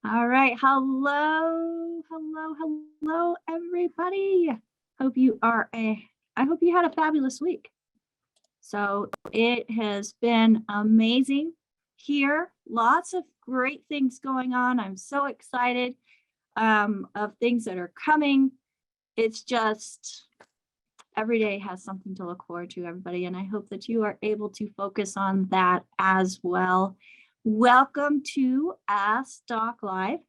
All right. Hello, everybody. I hope you had a fabulous week. So it has been amazing here. Lots of great things going on. I'm so excited of things that are coming. It's just every day has something to look forward to, everybody. And I hope that you are able to focus on that as well. Welcome to Ask Doc Live.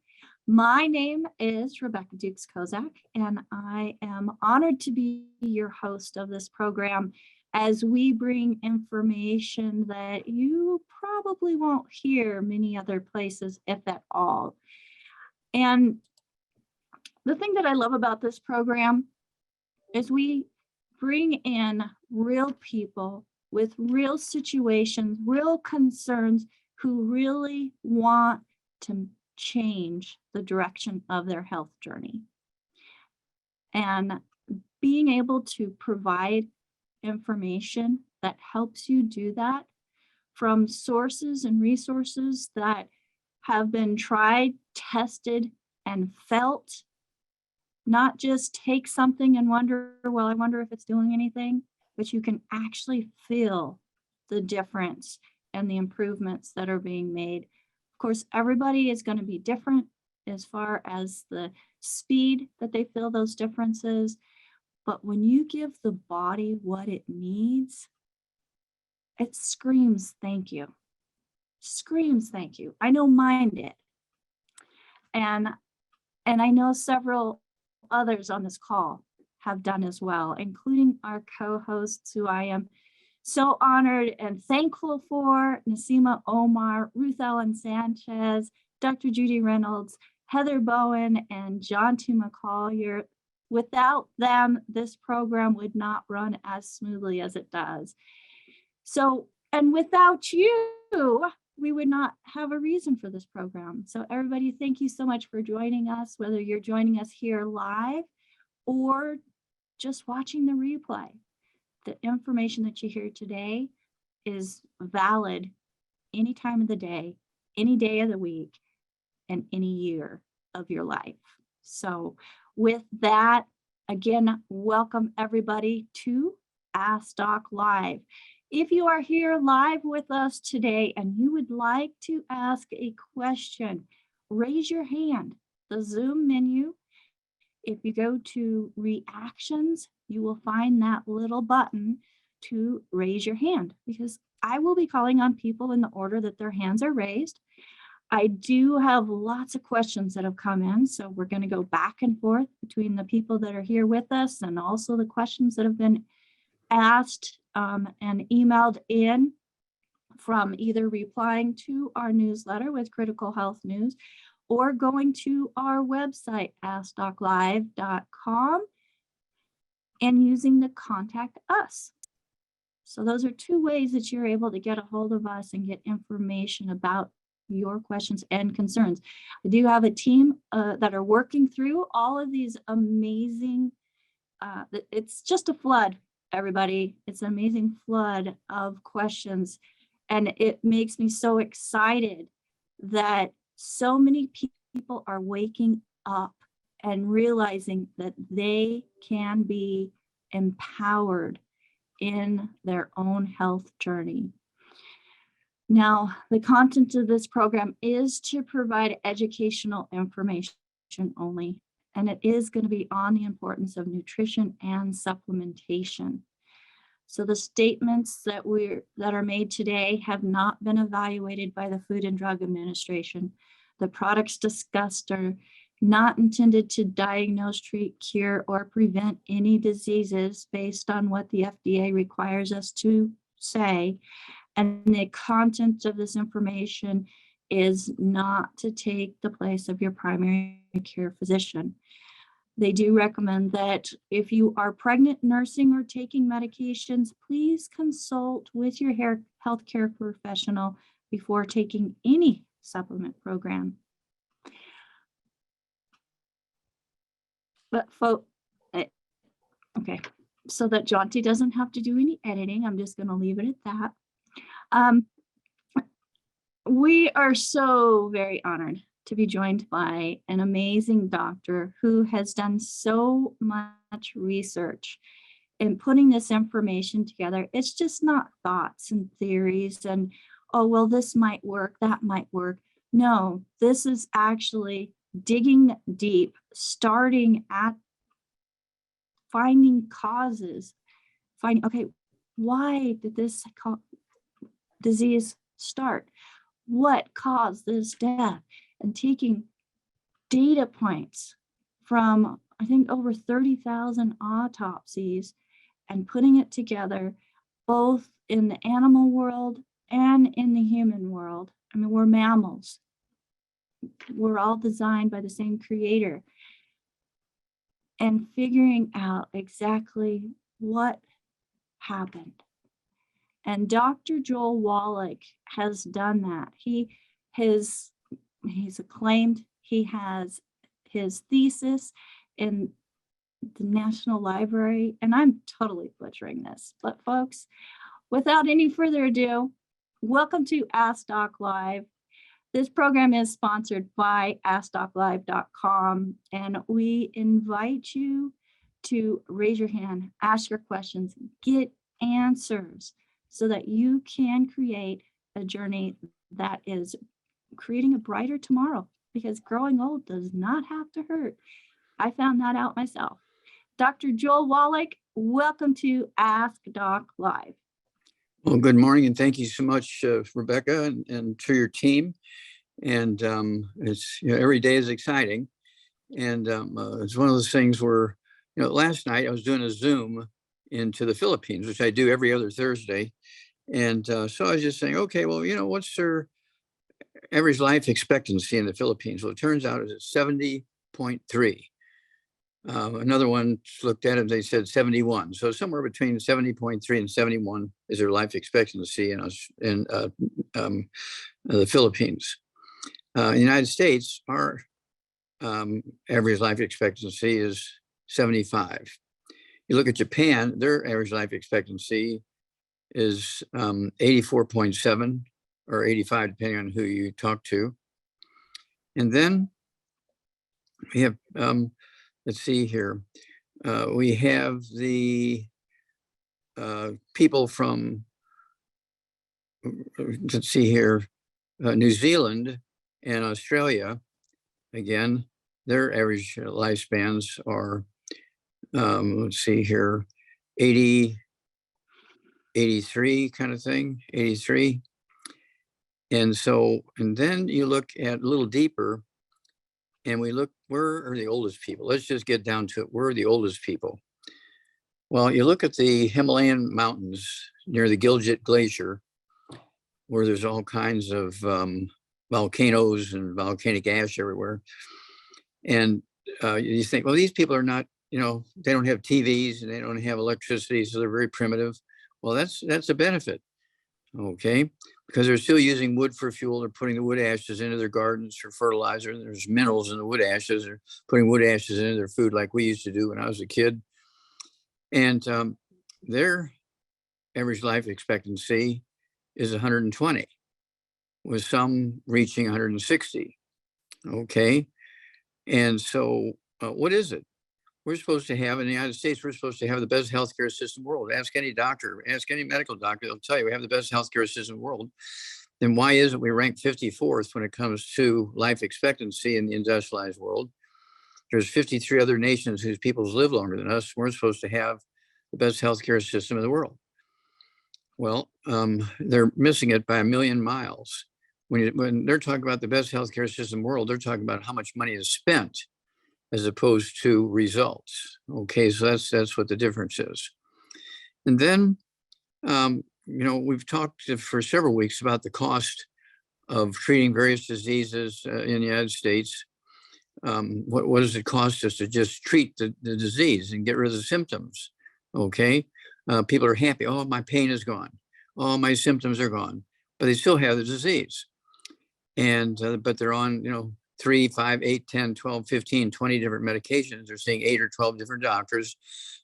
My name is Rebecca Dukes-Kozak, and I am honored to be your host of this program as we bring information that you probably won't hear many other places, if at all. And the thing that I love about this program is we bring in real people with real situations, real concerns, who really want to change the direction of their health journey. And being able to provide information that helps you do that from sources and resources that have been tried, tested, and felt. Not just take something and wonder, well, I wonder if it's doing anything, but you can actually feel the difference and the improvements that are being made. Of course, everybody is going to be different as far as the speed that they feel those differences. But when you give the body what it needs, it screams thank you. Screams thank you. I know mine did. And I know several others on this call have done as well, including our co-hosts, who I am so honored and thankful for: Nasima Omar, Ruth Ellen Sanchez, Dr. Judy Reynolds, Heather Bowen, and John T. McCollier. Without them, this program would not run as smoothly as it does. So, and without you, we would not have a reason for this program. So everybody, thank you so much for joining us, whether you're joining us here live or just watching the replay. The information that you hear today is valid any time of the day, any day of the week, and any year of your life. So with that, again, welcome everybody to Ask Doc Live. If you are here live with us today and you would like to ask a question, raise your hand. The Zoom menu, if you go to reactions, you will find that little button to raise your hand, because I will be calling on people in the order that their hands are raised. I do have lots of questions that have come in, so we're going to go back and forth between the people that are here with us and also the questions that have been asked and emailed in from either replying to our newsletter with Critical Health News or going to our website, AskDocLive.com, and using the Contact Us. So those are two ways that you're able to get a hold of us and get information about your questions and concerns. I do have a team that are working through all of these amazing, it's just a flood, everybody. It's an amazing flood of questions. And it makes me so excited that so many people are waking up and realizing that they can be empowered in their own health journey. Now, the content of this program is to provide educational information only, and it is going to be on the importance of nutrition and supplementation. So the statements that are made today have not been evaluated by the Food and Drug Administration. The products discussed are not intended to diagnose, treat, cure, or prevent any diseases based on what the FDA requires us to say. And the content of this information is not to take the place of your primary care physician. They do recommend that if you are pregnant, nursing, or taking medications, please consult with your healthcare professional before taking any supplement program. But okay, so that Jonty doesn't have to do any editing, I'm just going to leave it at that. We are so very honored to be joined by an amazing doctor who has done so much research in putting this information together. It's just not thoughts and theories and, oh, well, this might work, that might work. No, this is actually digging deep, starting at finding causes, okay, why did this disease start? What caused this death? And taking data points from, I think, over 30,000 autopsies and putting it together, both in the animal world and in the human world. I mean, we're mammals. We're all designed by the same creator. And figuring out exactly what happened. And Dr. Joel Wallach has done that. He's acclaimed. He has his thesis in the National Library, and I'm totally butchering this, but folks, without any further ado, welcome to Ask Doc Live. This program is sponsored by AskDocLive.com, and we invite you to raise your hand, ask your questions, get answers so that you can create a journey that is creating a brighter tomorrow, because growing old does not have to hurt. I found that out myself. Dr. Joel Wallach, welcome to Ask Doc Live. Well, good morning, and thank you so much, Rebecca, and to your team. And it's, every day is exciting. And it's one of those things where, last night I was doing a Zoom into the Philippines, which I do every other Thursday. And so I was just saying, okay, well, what's their average life expectancy in the Philippines? Well, it turns out it's 70.3. Another one looked at it, they said 71. So somewhere between 70.3 and 71 is their life expectancy in the Philippines. In the United States, our average life expectancy is 75. You look at Japan, their average life expectancy is 84.7 or 85, depending on who you talk to. And then we have, let's see here, we have the people from, let's see here, New Zealand and Australia. Again, their average lifespans are, let's see here, 80, 83 kind of thing, 83. And so, and then you look at a little deeper and we look, where are the oldest people? Let's just get down to it. Where are the oldest people? Well, you look at the Himalayan mountains near the Gilgit Glacier, where there's all kinds of volcanoes and volcanic ash everywhere. And you think, well, these people are not, they don't have TVs and they don't have electricity, so they're very primitive. Well, that's a benefit, okay? Because they're still using wood for fuel. They're putting the wood ashes into their gardens for fertilizer. There's minerals in the wood ashes. They're putting wood ashes into their food like we used to do when I was a kid. And their average life expectancy is 120, with some reaching 160, okay? And so what is it? We're supposed to have, in the United States, we're supposed to have the best healthcare system in the world. Ask any doctor, ask any medical doctor, they'll tell you we have the best healthcare system in the world. Then why is it we rank 54th when it comes to life expectancy in the industrialized world? There's 53 other nations whose peoples live longer than us. We're supposed to have the best healthcare system in the world. Well, they're missing it by a million miles. When they're talking about the best healthcare system in the world, they're talking about how much money is spent as opposed to results. Okay, so that's what the difference is. And then, we've talked for several weeks about the cost of treating various diseases in the United States. What does it cost us to just treat the disease and get rid of the symptoms? Okay, people are happy. Oh, my pain is gone. Oh, my symptoms are gone, but they still have the disease. And, but they're on, 3, 5, 8, 10, 12, 15, 20 different medications. They're seeing 8 or 12 different doctors,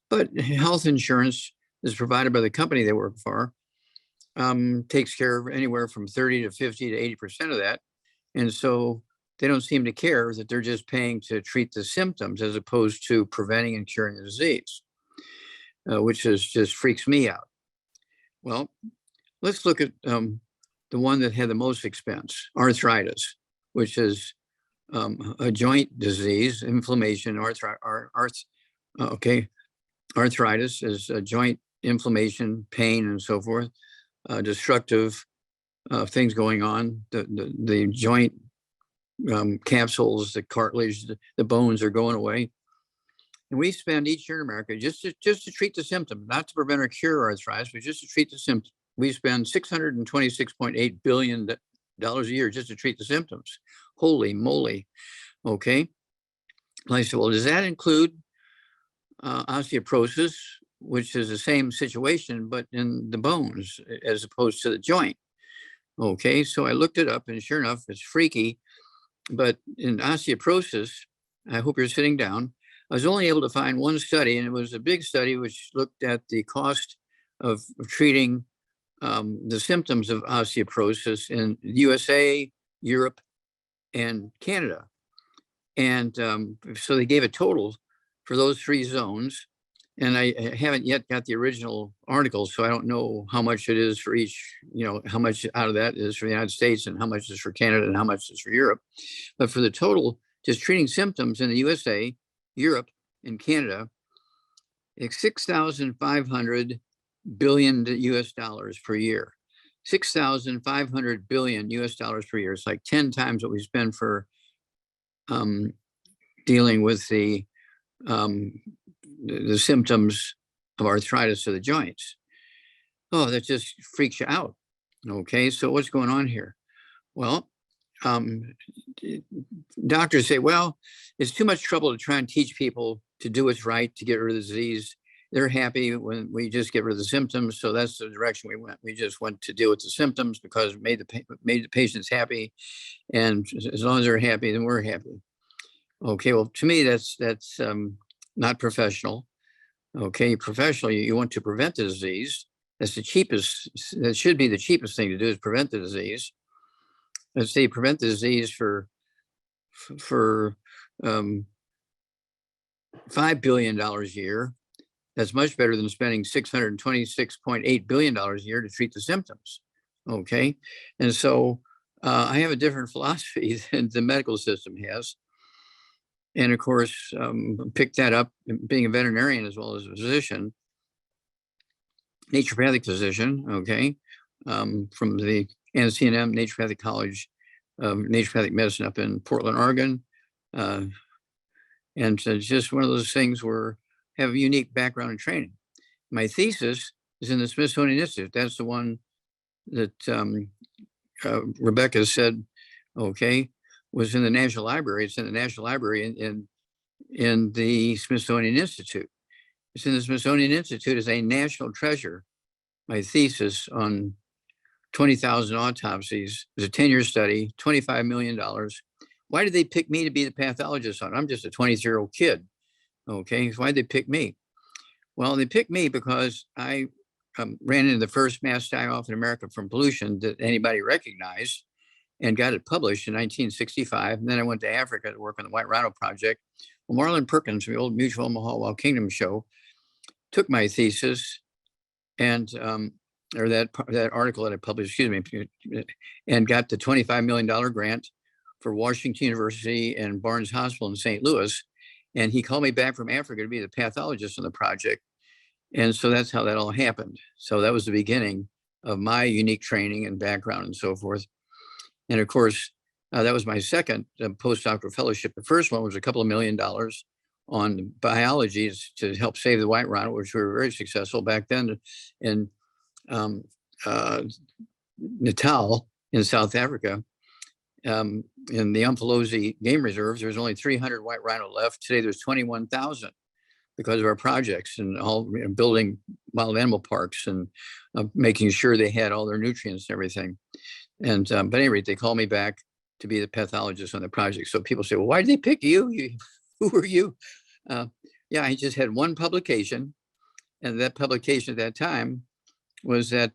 but health insurance is provided by the company they work for, takes care of anywhere from 30 to 50 to 80% of that. And so they don't seem to care that they're just paying to treat the symptoms as opposed to preventing and curing the disease, which just freaks me out. Well, let's look at the one that had the most expense, arthritis, which is a joint disease, inflammation, arthritis is a joint inflammation, pain, and so forth, destructive things going on. The joint capsules, the cartilage, the bones are going away. And we spend each year in America just to treat the symptom, not to prevent or cure arthritis, but just to treat the symptom. We spend $626.8 billion a year just to treat the symptoms. Holy moly. Okay. And I said, well, does that include osteoporosis, which is the same situation, but in the bones as opposed to the joint? Okay. So I looked it up, and sure enough, it's freaky. But in osteoporosis, I hope you're sitting down, I was only able to find one study, and it was a big study which looked at the cost of treating the symptoms of osteoporosis in USA, Europe, and Canada. And so they gave a total for those three zones. And I haven't yet got the original article, so I don't know how much it is for each, how much out of that is for the United States and how much is for Canada and how much is for Europe. But for the total, just treating symptoms in the USA, Europe, and Canada, it's 6,500 billion US dollars per year. 6,500 billion US dollars per year. It's like 10 times what we spend for dealing with the symptoms of arthritis of the joints. Oh, that just freaks you out. Okay, so what's going on here? Well, doctors say, well, it's too much trouble to try and teach people to do what's right to get rid of the disease. They're happy when we just get rid of the symptoms. So that's the direction we went. We just went to deal with the symptoms because it made the patients happy. And as long as they're happy, then we're happy. Okay, well, to me, that's not professional. Okay, professional, you want to prevent the disease. That's the cheapest, that should be the cheapest thing to do, is prevent the disease. Let's say prevent the disease for $5 billion a year. That's much better than spending $626.8 billion a year to treat the symptoms. Okay, and so I have a different philosophy than the medical system has. And of course, picked that up being a veterinarian as well as a physician, naturopathic physician, okay, from the NCNM, Naturopathic College of Naturopathic Medicine up in Portland, Oregon. And so it's just one of those things where I have a unique background and training. My thesis is in the Smithsonian Institute. That's the one that Rebecca said, okay, was in the National Library. It's in the National Library in the Smithsonian Institute. It's in the Smithsonian Institute as a national treasure. My thesis on 20,000 autopsies was a 10-year study, $25 million. Why did they pick me to be the pathologist on it? I'm just a 23-year-old kid. Okay, so why'd they pick me? Well, they picked me because I ran into the first mass die-off in America from pollution that anybody recognized, and got it published in 1965. And then I went to Africa to work on the White Rhino Project. Well, Marlon Perkins, the old Mutual Omaha Wild Kingdom show, took my thesis and, or that article that I published, and got the $25 million grant for Washington University and Barnes Hospital in St. Louis. And he called me back from Africa to be the pathologist on the project. And so that's how that all happened. So that was the beginning of my unique training and background and so forth. And of course, that was my second postdoctoral fellowship. The first one was a couple of $1 million on biology to help save the white rhino, which we were very successful back then in Natal in South Africa. In the Umfolozi Game Reserves, there's only 300 white rhino left. Today, there's 21,000 because of our projects and all building wild animal parks and making sure they had all their nutrients and everything. And but at any rate, they called me back to be the pathologist on the project. So people say, well, why did they pick you? Who are you? Yeah, I just had one publication. And that publication at that time was that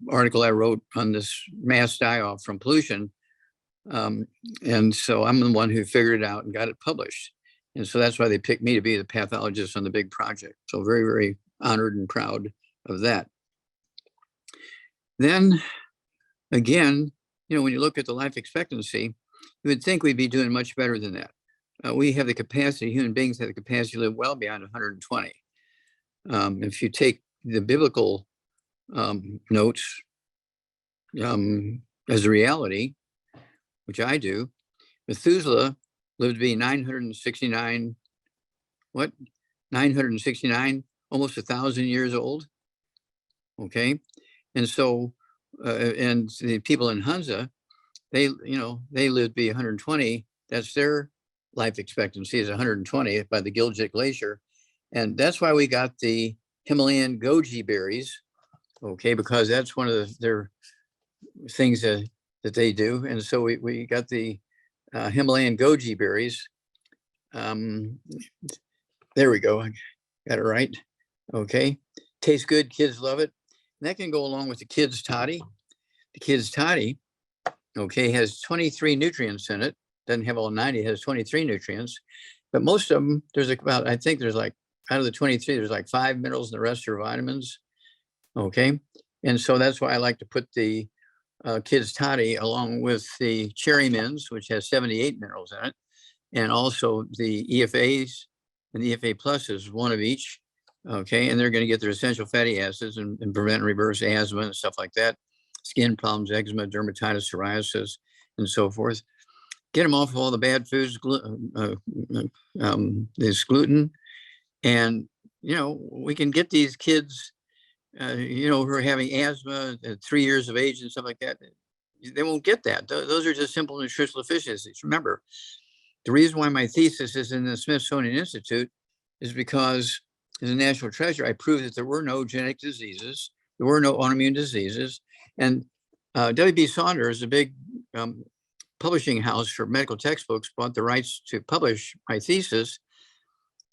article I wrote on this mass die-off from pollution And so I'm the one who figured it out and got it published. And so that's why they picked me to be the pathologist on the big project. So very, very honored and proud of that. Then again, when you look at the life expectancy, you would think we'd be doing much better than that. We have the capacity, human beings have the capacity to live well beyond 120. If you take the biblical notes as a reality, which I do, Methuselah lived to be 969, 969, almost 1,000 years old. Okay. And so, and the people in Hunza, they lived to be 120. That's their life expectancy is 120 by the Gilgit Glacier. And that's why we got the Himalayan goji berries. Okay. Because that's one of their things that they do. And so we got the Himalayan goji berries. There we go. I got it right. Okay. Tastes good. Kids love it. And that can go along with the kids' toddy. The kids' toddy, okay, has 23 nutrients in it. Doesn't have all 90, it has 23 nutrients. But most of them, there's about, I think there's like, out of the 23, there's like 5 minerals and the rest are vitamins. Okay. And so that's why I like to put the kids' toddy along with the cherry mints, which has 78 minerals in it. And also the EFAs and the EFA pluses, one of each. Okay, and they're going to get their essential fatty acids and prevent and reverse asthma and stuff like that, skin problems, eczema, dermatitis, psoriasis, and so forth. Get them off of all the bad foods, this gluten, and we can get these kids, who are having asthma at 3 years of age and stuff like that. They won't get that. Those are just simple nutritional deficiencies. Remember, the reason why my thesis is in the Smithsonian Institute is because as a national treasure, I proved that there were no genetic diseases, there were no autoimmune diseases. And W.B. Saunders, a big publishing house for medical textbooks, bought the rights to publish my thesis.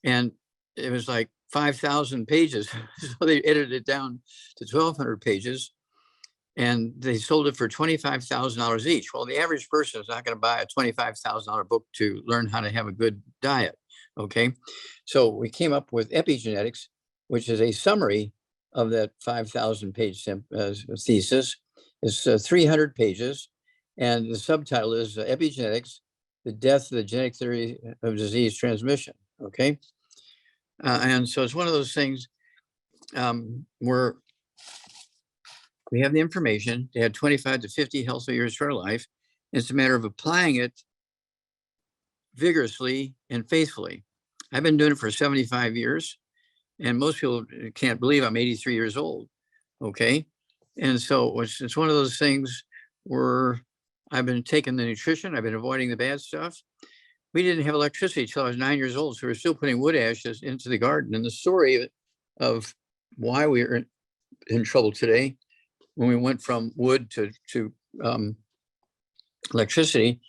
And it was like 5,000 pages. So they edited it down to 1,200 pages. And they sold it for $25,000 each. Well, the average person is not going to buy a $25,000 book to learn how to have a good diet. Okay. So we came up with epigenetics, which is a summary of that 5,000 page thesis. It's 300 pages. And the subtitle is Epigenetics, the Death of the Genetic Theory of Disease Transmission. Okay. And so it's one of those things where we have the information to have 25 to 50 healthy years for our life. It's a matter of applying it vigorously and faithfully. I've been doing it for 75 years, and most people can't believe I'm 83 years old. Okay. And so it's one of those things where I've been taking the nutrition, I've been avoiding the bad stuff. We didn't have electricity till I was 9 years old, so we were still putting wood ashes into the garden. And the story of why we are in trouble today, when we went from wood to electricity,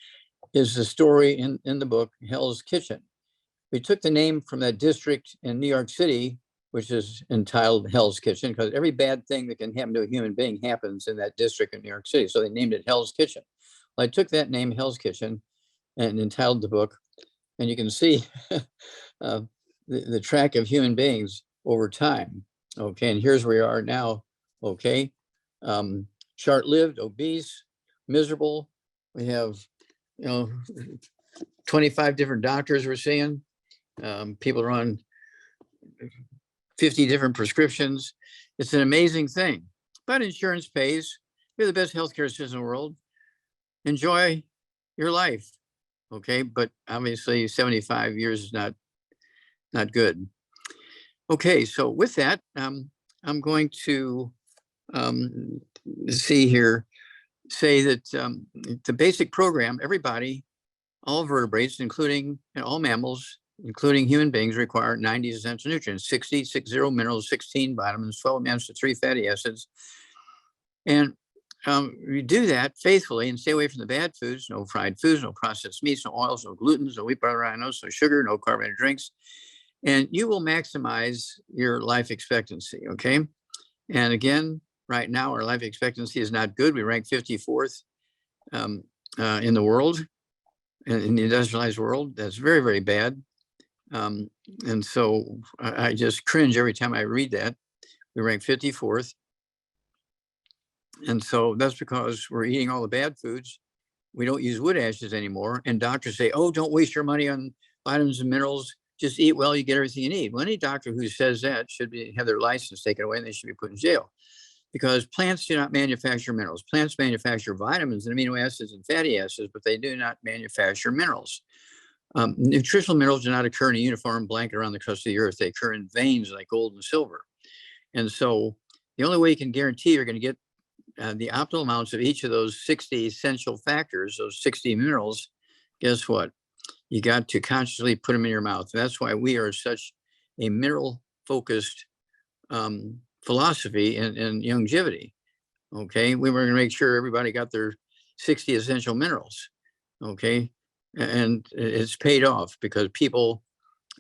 is the story in the book, Hell's Kitchen. We took the name from that district in New York City, which is entitled Hell's Kitchen, because every bad thing that can happen to a human being happens in that district in New York City. So they named it Hell's Kitchen. Well, I took that name, Hell's Kitchen, and entitled the book. And you can see the track of human beings over time. Okay, and here's where we are now. Okay, short-lived, obese, miserable. We have, 25 different doctors we're seeing. People are on 50 different prescriptions. It's an amazing thing, but insurance pays. We have the best healthcare system in the world. Enjoy your life. Okay, but obviously 75 years is not good. Okay, so with that, I'm going to say that the basic program, everybody, all vertebrates, including all mammals, including human beings, require 90 essential nutrients, 60 minerals, 16 vitamins, 12 amino acids, 3 fatty acids. And we do that faithfully and stay away from the bad foods, no fried foods, no processed meats, no oils, no glutens, no wheat, butter, rhinos, no sugar, no carbonated drinks. And you will maximize your life expectancy, okay? And again, right now, our life expectancy is not good. We rank 54th in the world, in the industrialized world. That's very, very bad. And so I just cringe every time I read that. We rank 54th. And so that's because we're eating all the bad foods. We don't use wood ashes anymore. And doctors say, oh, don't waste your money on vitamins and minerals. Just eat well, you get everything you need. Well, any doctor who says that should have their license taken away and they should be put in jail, because plants do not manufacture minerals. Plants manufacture vitamins and amino acids and fatty acids, but they do not manufacture minerals. Nutritional minerals do not occur in a uniform blanket around the crust of the earth. They occur in veins like gold and silver. And so the only way you can guarantee you're going to get the optimal amounts of each of those 60 essential factors, those 60 minerals, guess what? You got to consciously put them in your mouth. That's why we are such a mineral-focused philosophy and longevity. Okay, we were going to make sure everybody got their 60 essential minerals. Okay, and it's paid off because people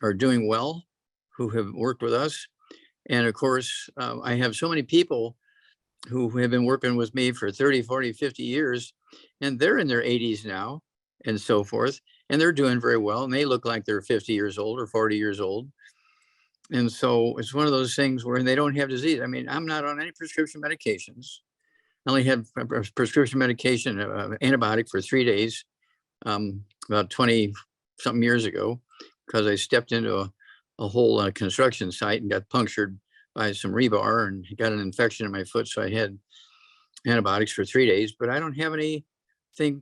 are doing well who have worked with us. And of course, I have so many people who have been working with me for 30, 40, 50 years, and they're in their 80s now and so forth, and they're doing very well, and they look like they're 50 years old or 40 years old. And so it's one of those things where they don't have disease. I mean, I'm not on any prescription medications. I only had a prescription medication, antibiotic for 3 days, about 20 something years ago, because I stepped into a hole on a construction site and got punctured by some rebar and got an infection in my foot. So I had antibiotics for 3 days, but I don't have anything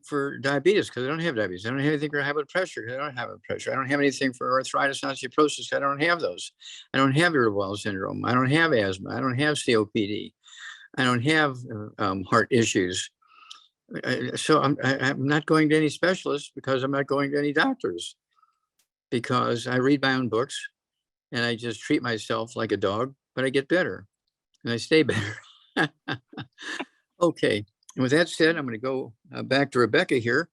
for diabetes because I don't have diabetes. I don't have anything for high blood pressure because I don't have blood pressure. I don't have anything for arthritis and osteoporosis. I don't have those. I don't have irritable bowel syndrome. I don't have asthma. I don't have COPD. I don't have heart issues. So I'm not going to any specialists because I'm not going to any doctors, because I read my own books and I just treat myself like a dog, but I get better and I stay better. Okay. And with that said, I'm going to go back to Rebecca here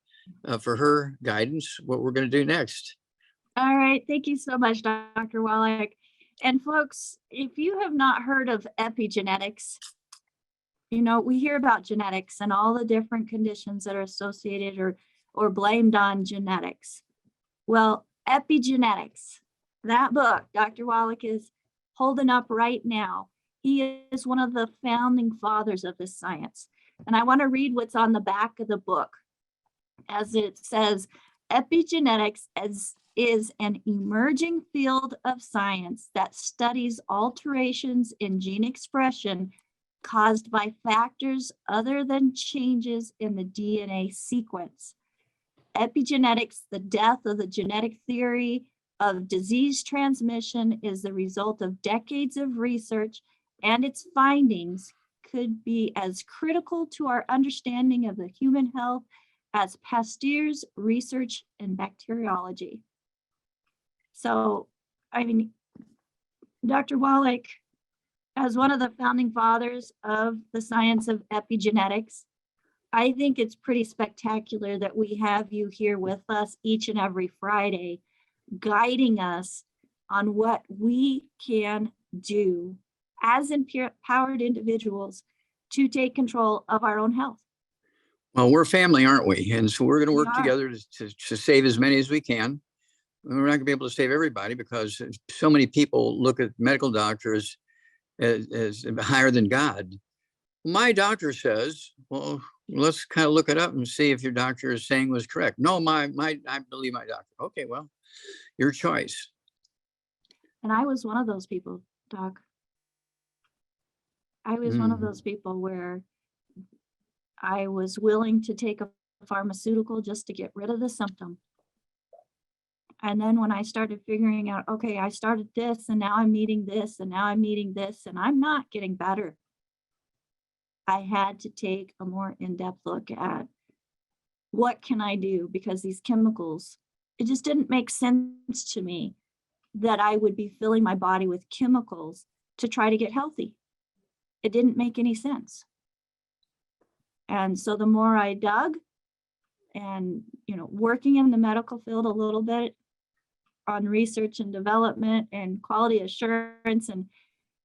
for her guidance, what we're going to do next. All right. Thank you so much, Dr. Wallach. And folks, if you have not heard of epigenetics, you know, we hear about genetics and all the different conditions that are associated or blamed on genetics. Well, epigenetics, that book Dr. Wallach is holding up right now, he is one of the founding fathers of this science. And I want to read what's on the back of the book. As it says, epigenetics is an emerging field of science that studies alterations in gene expression caused by factors other than changes in the DNA sequence. Epigenetics, the death of the genetic theory of disease transmission, is the result of decades of research, and its findings could be as critical to our understanding of the human health as Pasteur's research in bacteriology. So, I mean, Dr. Wallach, as one of the founding fathers of the science of epigenetics, I think it's pretty spectacular that we have you here with us each and every Friday, guiding us on what we can do as empowered individuals to take control of our own health. Well, we're family, aren't we? And so we're going to work together to save as many as we can. We're not going to be able to save everybody because so many people look at medical doctors as higher than God. My doctor says, well, let's kind of look it up and see if your doctor is saying was correct. No, I believe my doctor. Okay, well, your choice. And I was one of those people, Doc. I was one of those people where I was willing to take a pharmaceutical just to get rid of the symptom. And then when I started figuring out, okay, I started this and now I'm needing this and now I'm needing this and I'm not getting better, I had to take a more in-depth look at what can I do, because these chemicals, it just didn't make sense to me that I would be filling my body with chemicals to try to get healthy. It didn't make any sense. And so the more I dug and, you know, working in the medical field a little bit on research and development and quality assurance and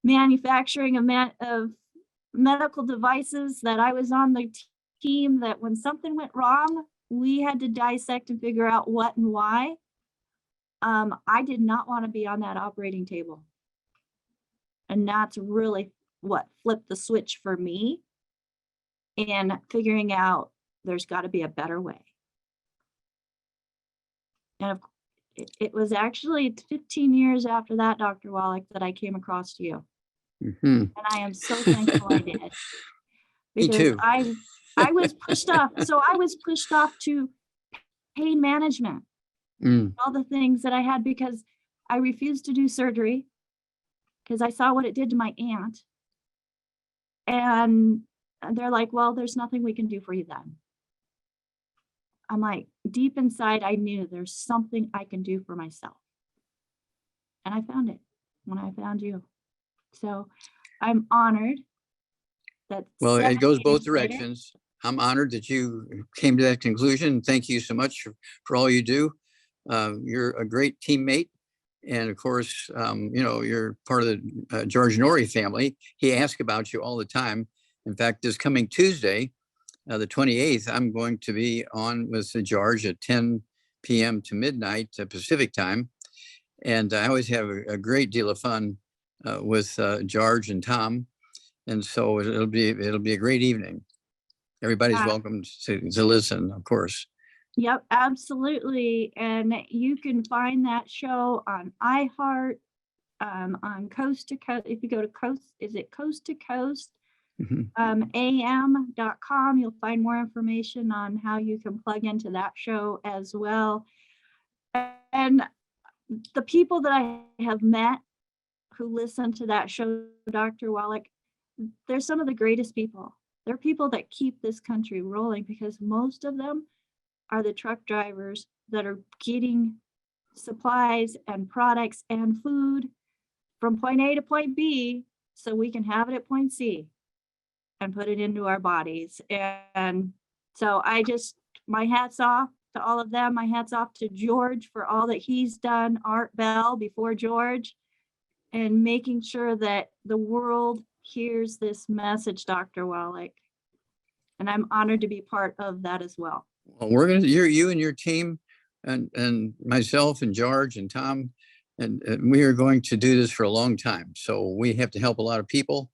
manufacturing of medical devices, that I was on the team that when something went wrong, we had to dissect and figure out what and why. I did not want to be on that operating table. And that's really what flipped the switch for me in figuring out there's got to be a better way. And it was actually 15 years after that, Dr. Wallach, that I came across you. Mhm. And I am so thankful I did. Me Because too. I was pushed off. So I was pushed off to pain management, Mm. all the things that I had, because I refused to do surgery because I saw what it did to my aunt. And they're like, well, there's nothing we can do for you then. I'm like, deep inside, I knew there's something I can do for myself. And I found it when I found you. So I'm honored that. Well, 7 it goes both years later- directions. I'm honored that you came to that conclusion. Thank you so much for all you do. You're a great teammate. And of course, you know, you're part of the George Norrie family. He asks about you all the time. In fact, this coming Tuesday, the 28th, I'm going to be on with George at 10 p.m. to midnight Pacific time. And I always have a great deal of fun with George and Tom. And so it'll be a great evening. Everybody's Yeah. welcome to listen, of course. Yep, absolutely. And you can find that show on iHeart, on Coast to Coast. If you go to Coast to Coast, Mhm. am.com, you'll find more information on how you can plug into that show as well. And the people that I have met who listen to that show, Dr. Wallach, they're some of the greatest people. They're people that keep this country rolling, because most of them are the truck drivers that are getting supplies and products and food from point A to point B so we can have it at point C and put it into our bodies. And so my hat's off to all of them. My hat's off to George for all that he's done, Art Bell before George, and making sure that the world hears this message, Dr. Wallach. And I'm honored to be part of that as well. Well, we're going to, you and your team and myself and George and Tom, and we are going to do this for a long time. So we have to help a lot of people.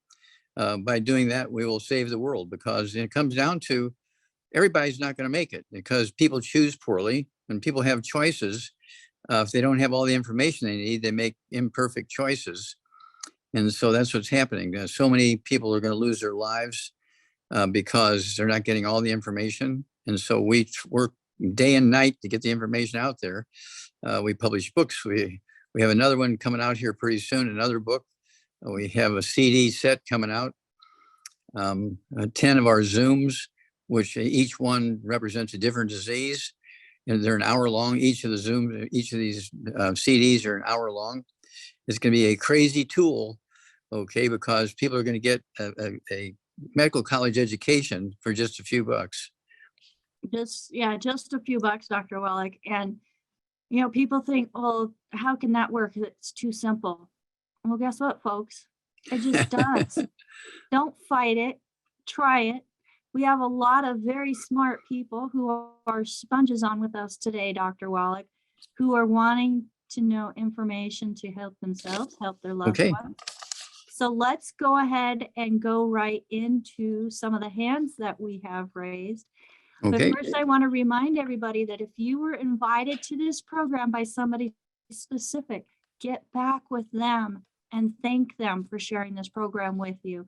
By doing that, we will save the world, because it comes down to everybody's not going to make it, because people choose poorly and people have choices. If they don't have all the information they need, they make imperfect choices. And so that's what's happening. So many people are going to lose their lives because they're not getting all the information. And so we work day and night to get the information out there. We publish books. We have another one coming out here pretty soon, another book. We have a CD set coming out, 10 of our Zooms, which each one represents a different disease. And they're an hour long. Each of the Zooms, each of these CDs are an hour long. It's going to be a crazy tool, okay, because people are going to get a medical college education for just a few bucks. Just a few bucks, Dr. Wallach. And, you know, people think, well, how can that work? It's too simple. Well, guess what, folks? It just does. Don't fight it. Try it. We have a lot of very smart people who are sponges on with us today, Dr. Wallach, who are wanting to know information to help themselves, help their loved ones. So let's go ahead and go right into some of the hands that we have raised. Okay. But first, I want to remind everybody that if you were invited to this program by somebody specific, get back with them and thank them for sharing this program with you,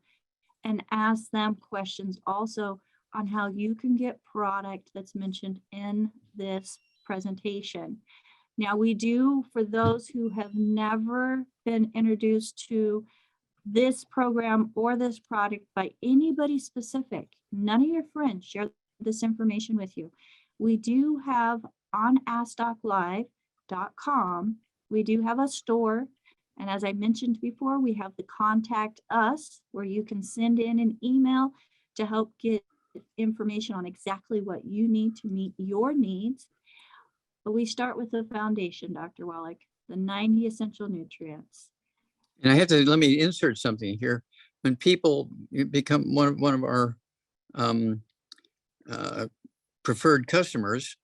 and ask them questions also on how you can get product that's mentioned in this presentation. Now, we do, for those who have never been introduced to this program or this product by anybody specific, none of your friends share this information with you. We do have on AskDocLive.com, we do have a store. And as I mentioned before, we have the Contact Us, where you can send in an email to help get information on exactly what you need to meet your needs. But we start with the foundation, Dr. Wallach, the 90 essential nutrients. And I have to, let me insert something here. When people become one of our preferred customers.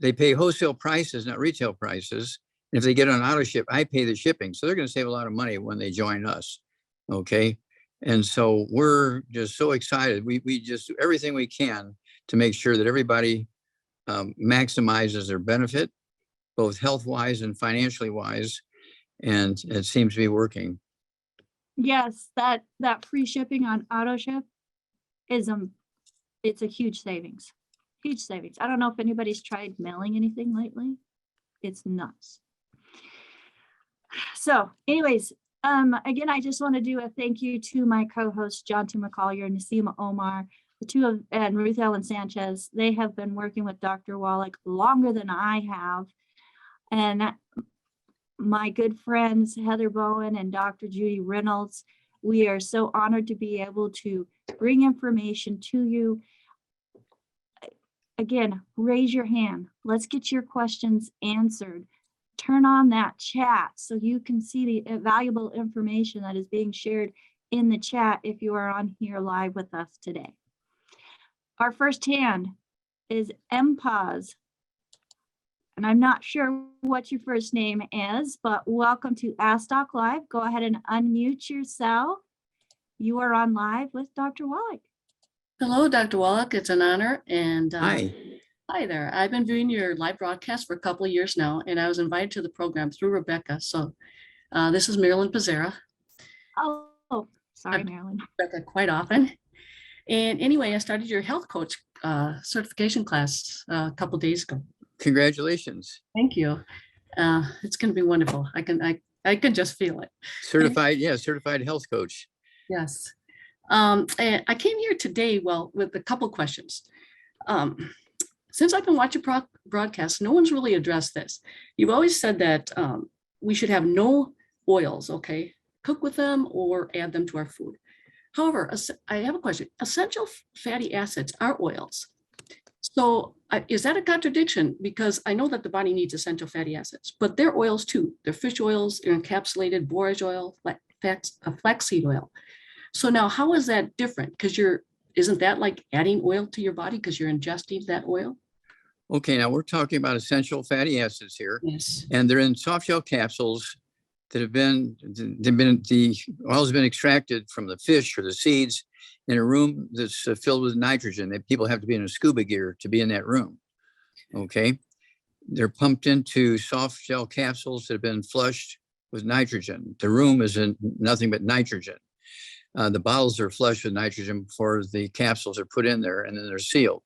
They pay wholesale prices, not retail prices. And if they get on auto ship, I pay the shipping. So they're going to save a lot of money when they join us. Okay. And so we're just so excited. We just do everything we can to make sure that everybody maximizes their benefit, both health-wise and financially wise. And it seems to be working. Yes, that free shipping on auto ship is it's a huge savings. Huge savings. I don't know if anybody's tried mailing anything lately. It's nuts. So anyways, again, I just want to do a thank you to my co-hosts, John T. McCollier and Nasima Omar, and Ruth Ellen Sanchez. They have been working with Dr. Wallach longer than I have. And my good friends, Heather Bowen and Dr. Judy Reynolds, we are so honored to be able to bring information to you. Again, raise your hand. Let's get your questions answered. Turn on that chat so you can see the valuable information that is being shared in the chat if you are on here live with us today. Our first hand is MPAUSE. And I'm not sure what your first name is, but welcome to Ask Doc Live. Go ahead and unmute yourself. You are on live with Dr. Wallach. Hello, Dr. Wallach. It's an honor. And Hi. Hi there. I've been viewing your live broadcast for a couple of years now, and I was invited to the program through Rebecca. So this is Marilyn Pizzera. Oh, sorry, Marilyn. Rebecca quite often. And anyway, I started your health coach certification class a couple of days ago. Congratulations. Thank you. It's going to be wonderful. I can just feel it. Certified, yeah, certified health coach. Yes. And I came here today, with a couple of questions. Since I've been watching broadcasts, no one's really addressed this. You've always said that we should have no oils, okay? Cook with them or add them to our food. However, I have a question. Essential fatty acids are oils. So is that a contradiction? Because I know that the body needs essential fatty acids, but they're oils too. They're fish oils, they're encapsulated borage oil, flaxseed oil. So now how is that different? Because isn't that like adding oil to your body because you're ingesting that oil? Okay, now we're talking about essential fatty acids here. Yes. And they're in soft shell capsules that the oil's been extracted from the fish or the seeds in a room that's filled with nitrogen. That people have to be in a scuba gear to be in that room. Okay, they're pumped into soft shell capsules that have been flushed with nitrogen. The room is in nothing but nitrogen. The bottles are flushed with nitrogen before the capsules are put in there, and then they're sealed.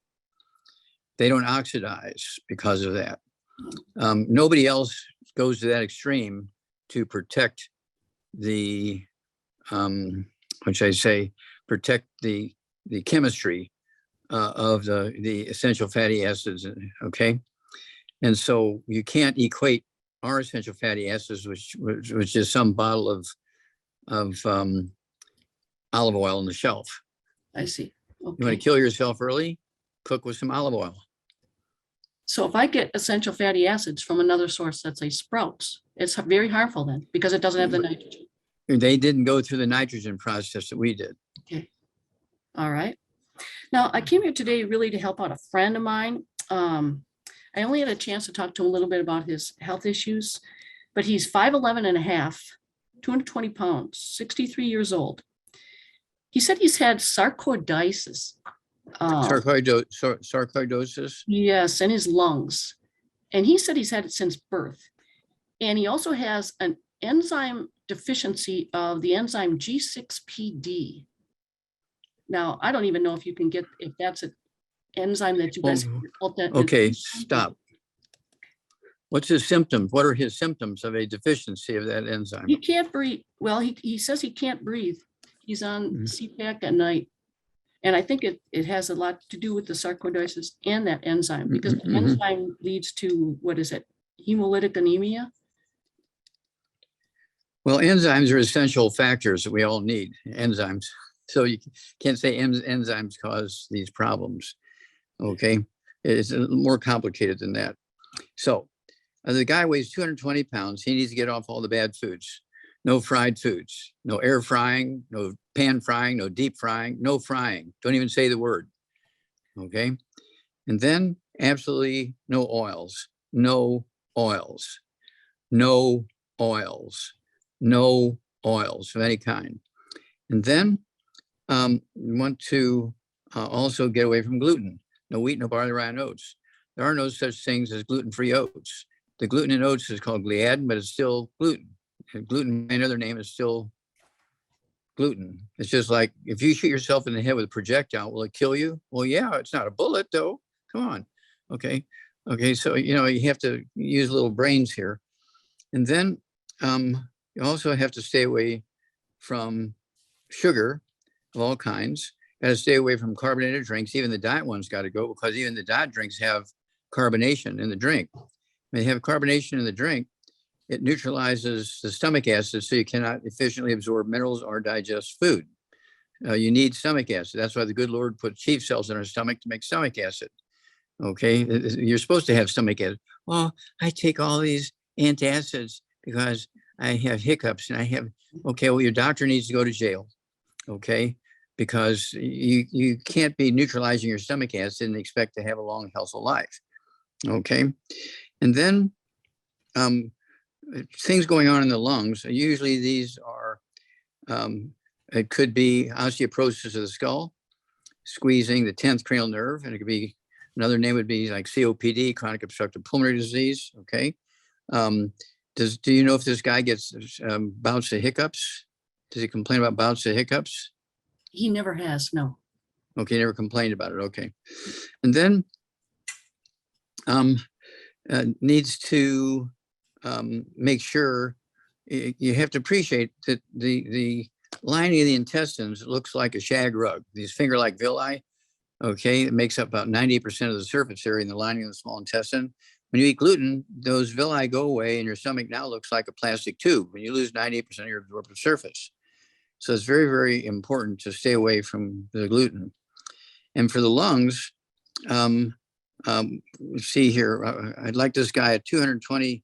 They don't oxidize because of that. Nobody else goes to that extreme to protect the, protect the chemistry of the essential fatty acids, okay? And so you can't equate our essential fatty acids, which is some bottle of olive oil on the shelf. I see. Okay. You want to kill yourself early? Cook with some olive oil. So if I get essential fatty acids from another source, let's say sprouts, it's very harmful then because it doesn't have the nitrogen. They didn't go through the nitrogen process that we did. Okay. All right. Now I came here today really to help out a friend of mine. I only had a chance to talk to him a little bit about his health issues, but he's 5'11" and a half, 220 pounds, 63 years old. He said he's had sarcoidosis. Sarcoidosis? Yes, in his lungs. And he said he's had it since birth. And he also has an enzyme deficiency of the enzyme G6PD. Now, I don't even know if you can get, if that's an enzyme that you guys. Okay, stop. What's his symptoms? What are his symptoms of a deficiency of that enzyme? He can't breathe. Well, he says he can't breathe. He's on CPAC at night. And I think it has a lot to do with the sarcoidosis and that enzyme, because the enzyme leads to, what is it, hemolytic anemia? Well, enzymes are essential factors that we all need, enzymes. So you can't say enzymes cause these problems, okay? It's a little more complicated than that. So the guy weighs 220 pounds. He needs to get off all the bad foods. No fried foods, no air frying, no pan frying, no deep frying, no frying. Don't even say the word, okay? And then absolutely no oils, no oils, no oils, no oils of any kind. And then you want to also get away from gluten. No wheat, no barley, rye, and oats. There are no such things as gluten-free oats. The gluten in oats is called gliadin, but it's still gluten. And gluten, another name, is still gluten. It's just like if you shoot yourself in the head with a projectile, will it kill you? Well, yeah, it's not a bullet though. Come on. Okay. Okay. So, you know, you have to use little brains here. And then you also have to stay away from sugar of all kinds. Got to stay away from carbonated drinks. Even the diet ones got to go, because even the diet drinks have carbonation in the drink. When they have carbonation in the drink, it neutralizes the stomach acid, so you cannot efficiently absorb minerals or digest food. You need stomach acid. That's why the good Lord put chief cells in our stomach to make stomach acid. Okay, you're supposed to have stomach acid. Well, I take all these antacids because I have hiccups and I have, okay, well, your doctor needs to go to jail. Okay, because you can't be neutralizing your stomach acid and expect to have a long, healthful life. Okay, and then things going on in the lungs. Usually these are, it could be osteoporosis of the skull, squeezing the 10th cranial nerve, and it could be, another name would be like COPD, chronic obstructive pulmonary disease. Okay. Do you know if this guy gets bouts of hiccups? Does he complain about bouts of hiccups? He never has, no. Okay, never complained about it. Okay. And then needs to make sure, you have to appreciate that the lining of the intestines looks like a shag rug, these finger-like villi. Okay, it makes up about 98% of the surface area in the lining of the small intestine. When you eat gluten, those villi go away and your stomach now looks like a plastic tube when you lose 98% of your absorptive surface. So it's very, very important to stay away from the gluten. And for the lungs, see here, I'd like this guy at 220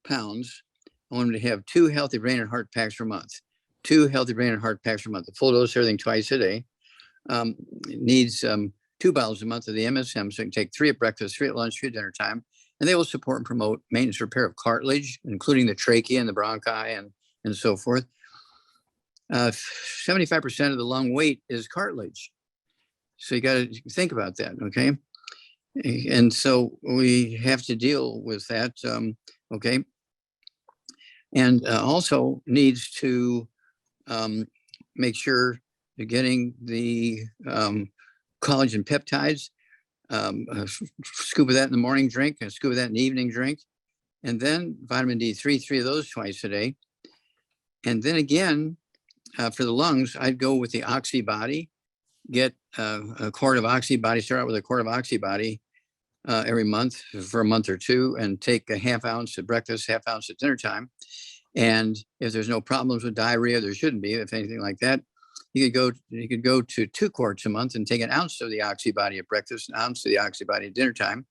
pounds. I want him to have 2 healthy brain and heart packs per month. 2 healthy brain and heart packs per month. The full dose, everything twice a day. Needs 2 bottles a month of the MSM, so you can take 3 at breakfast, 3 at lunch, 3 at dinner time. And they will support and promote maintenance repair of cartilage, including the trachea and the bronchi and so forth. 75% of the lung weight is cartilage. So you got to think about that, okay? And so we have to deal with that, okay? And also needs to make sure you're getting the collagen peptides, a scoop of that in the morning drink, a scoop of that in the evening drink, and then vitamin D3, 3 of those twice a day. And then again, for the lungs, I'd go with the Oxybody, get a quart of Oxybody, start out with a quart of Oxybody every month for a month or 2, and take a ½ ounce at breakfast, ½ ounce at dinner time. And if there's no problems with diarrhea, there shouldn't be, if anything like that, you could go to 2 quarts a month and take an ounce of the Oxybody at breakfast, an ounce of the Oxybody at dinner time.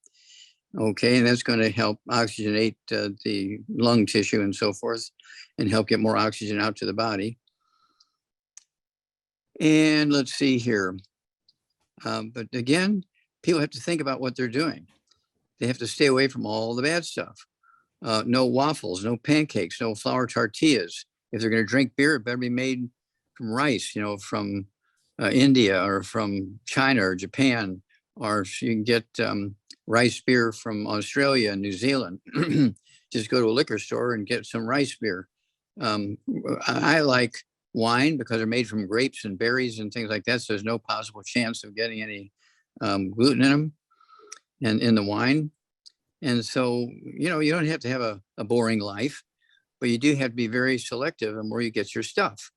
Okay, and that's going to help oxygenate the lung tissue and so forth, and help get more oxygen out to the body. And let's see here. But again, people have to think about what they're doing. They have to stay away from all the bad stuff. No waffles, no pancakes, no flour tortillas. If they're going to drink beer, it better be made from rice, from India or from China or Japan, or you can get rice beer from Australia and New Zealand. Just go to a liquor store and get some rice beer. I like wine because they're made from grapes and berries and things like that. So there's no possible chance of getting any gluten in them and in the wine. And so, you don't have to have a boring life, but you do have to be very selective in where you get your stuff.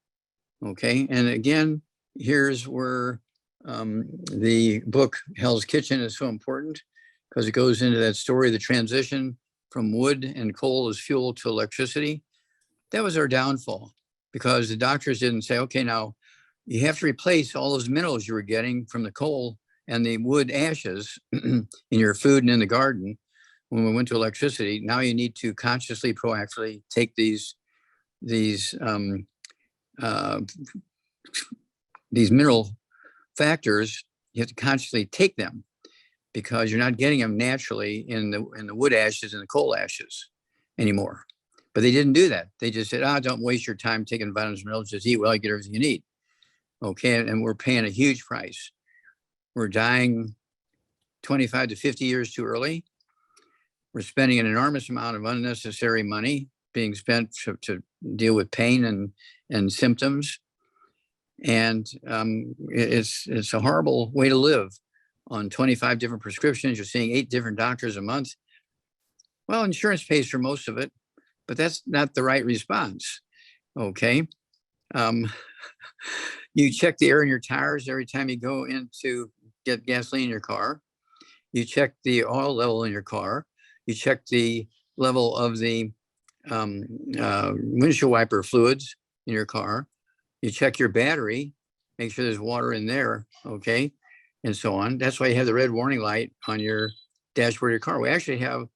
Okay. And again, here's where the book Hell's Kitchen is so important, because it goes into that story, the transition from wood and coal as fuel to electricity. That was our downfall, because the doctors didn't say, okay, now you have to replace all those minerals you were getting from the coal and the wood ashes in your food and in the garden. When we went to electricity, now you need to consciously, proactively take these mineral factors. You have to consciously take them, because you're not getting them naturally in the wood ashes and the coal ashes anymore. But they didn't do that. They just said, don't waste your time taking vitamins and minerals, just eat well, you get everything you need. Okay, and we're paying a huge price. We're dying 25 to 50 years too early. We're spending an enormous amount of unnecessary money being spent to deal with pain and symptoms. And it's a horrible way to live on 25 different prescriptions. You're seeing 8 different doctors a month. Well, insurance pays for most of it, but that's not the right response. Okay. You check the air in your tires every time you go in to get gasoline in your car. You check the oil level in your car. You check the level of the windshield wiper fluids in your car. You check your battery, make sure there's water in there, okay, and so on. That's why you have the red warning light on your dashboard of your car. We actually have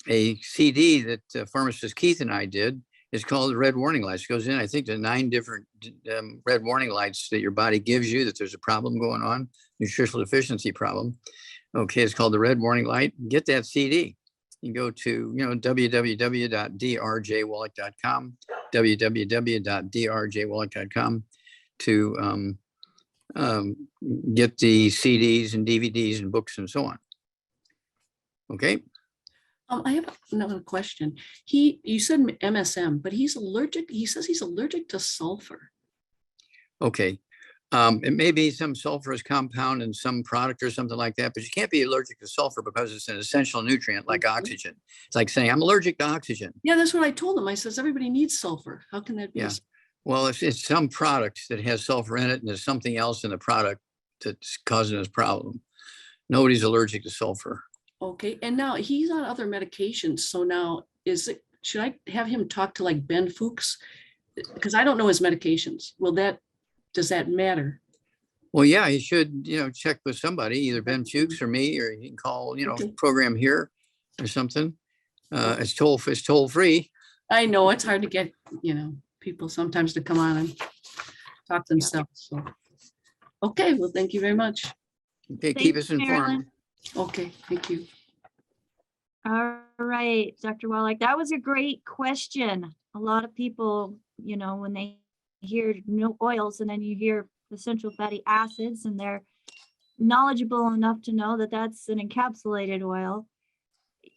a CD that pharmacist Keith and I did. It's called the red warning lights. It goes in, I think, to 9 different red warning lights that your body gives you that there's a problem going on, nutritional deficiency problem. Okay, it's called the red warning light. Get that CD. You go to www.drjwallach.com, www.drjwallach.com to get the CDs and DVDs and books and so on. Okay. I have another question. You said MSM, but he's allergic. He says he's allergic to sulfur. Okay. It may be some sulfurous compound in some product or something like that, but you can't be allergic to sulfur because it's an essential nutrient like oxygen. It's like saying, I'm allergic to oxygen. Yeah, that's what I told him. I says, everybody needs sulfur. How can that be? Yeah. Well, if it's some product that has sulfur in it and there's something else in the product that's causing this problem, nobody's allergic to sulfur. Okay. And now he's on other medications. So now should I have him talk to like Ben Fuchs? Because I don't know his medications. Does that matter? Well, yeah, you should, check with somebody, either Ben Fuchs or me, or you can call, Okay. program here or something. It's toll free. I know it's hard to get, people sometimes to come on and talk themselves. So, okay. Well, thank you very much. Okay, keep us informed. Marilyn. Okay. Thank you. All right, Dr. Wallach, that was a great question. A lot of people, when they hear no oils and then you hear essential fatty acids and they're knowledgeable enough to know that that's an encapsulated oil.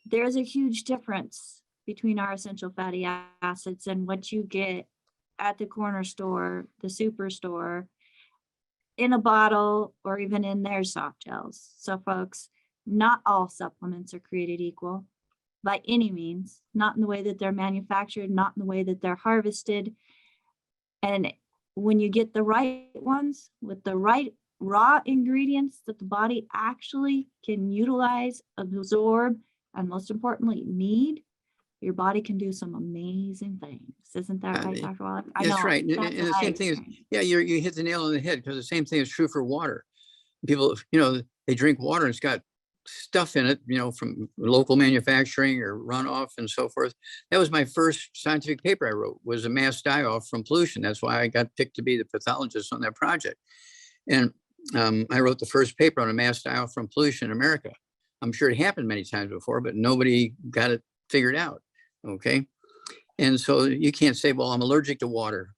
There's a huge difference between our essential fatty acids and what you get at the corner store, the superstore, in a bottle, or even in their soft gels. So folks, not all supplements are created equal by any means, not in the way that they're manufactured, not in the way that they're harvested. And when you get the right ones with the right raw ingredients that the body actually can utilize, absorb, and most importantly, need, your body can do some amazing things. Isn't that right, Dr. Wallach? That's right. And the same thing is, you hit the nail on the head, because the same thing is true for water. People, they drink water and it's got stuff in it, from local manufacturing or runoff and so forth. That was my first scientific paper I wrote, was a mass die-off from pollution. That's why I got picked to be the pathologist on that project. And I wrote the first paper on a mass die-off from pollution in America. I'm sure it happened many times before, but nobody got it figured out. Okay. And so you can't say, well, I'm allergic to water.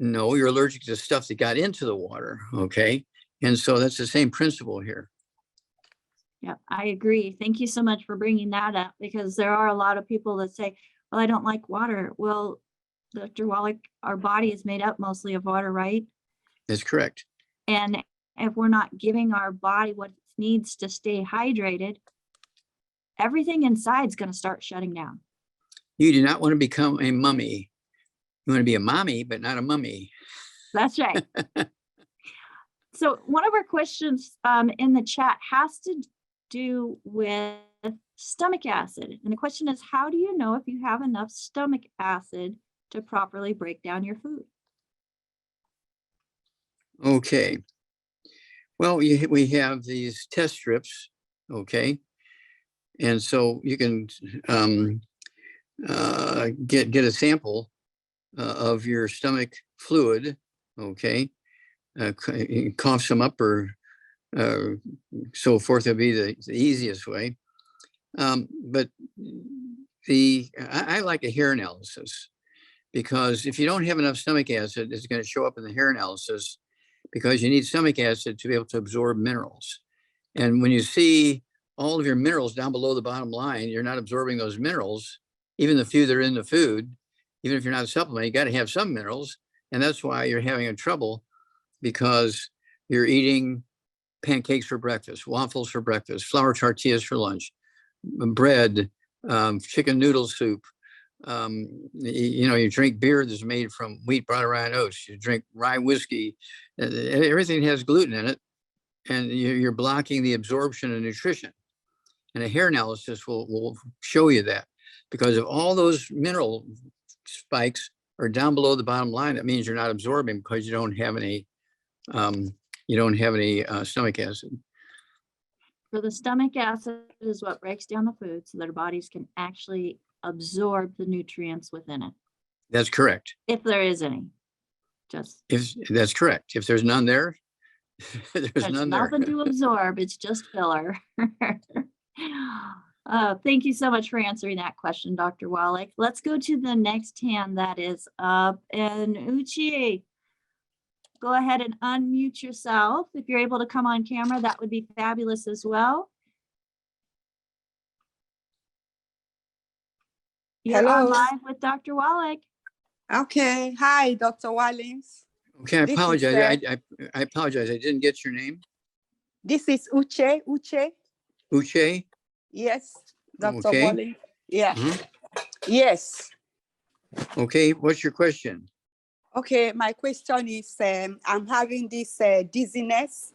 No, you're allergic to stuff that got into the water. Okay. And so that's the same principle here. Yeah, I agree. Thank you so much for bringing that up, because there are a lot of people that say, well, I don't like water. Well, Dr. Wallach, our body is made up mostly of water, right? That's correct. And if we're not giving our body what it needs to stay hydrated, everything inside is going to start shutting down. You do not want to become a mummy. You want to be a mommy, but not a mummy. That's right. So one of our questions in the chat has to do with stomach acid. And the question is, how do you know if you have enough stomach acid to properly break down your food? Okay. Well, we have these test strips. Okay. And so you can get a sample of your stomach fluid. Okay. Cough some up or so forth would be the easiest way. But I like a hair analysis, because if you don't have enough stomach acid, it's going to show up in the hair analysis, because you need stomach acid to be able to absorb minerals. And when you see all of your minerals down below the bottom line, you're not absorbing those minerals, even the few that are in the food. Even if you're not a supplement, you got to have some minerals. And that's why you're having a trouble, because you're eating pancakes for breakfast, waffles for breakfast, flour tortillas for lunch, bread, chicken noodle soup. You drink beer that's made from wheat, brought around oats. You drink rye whiskey. Everything has gluten in it, and you're blocking the absorption of nutrition. And a hair analysis will show you that, because if all those mineral spikes are down below the bottom line, that means you're not absorbing, because you don't have any stomach acid. So the stomach acid is what breaks down the food so that our bodies can actually absorb the nutrients within it, That's correct. if there is any. If that's correct. If there's none there, there's none there. Nothing to absorb. It's just filler. Thank you so much for answering that question, Dr. Wallach. Let's go to the next hand that is up. And Uchi, go ahead and unmute yourself. If you're able to come on camera, that would be fabulous as well. You're on Hello. live with Dr. Wallach. Okay. Hi, Dr. Wallings. Okay, I This is, apologize. I apologize. I didn't get your name. This is Uche. Uche. Uche? Yes, Dr. Okay. Wallings. Yeah. Mhm. Yes. Okay, what's your question? Okay. My question is, I'm having this dizziness.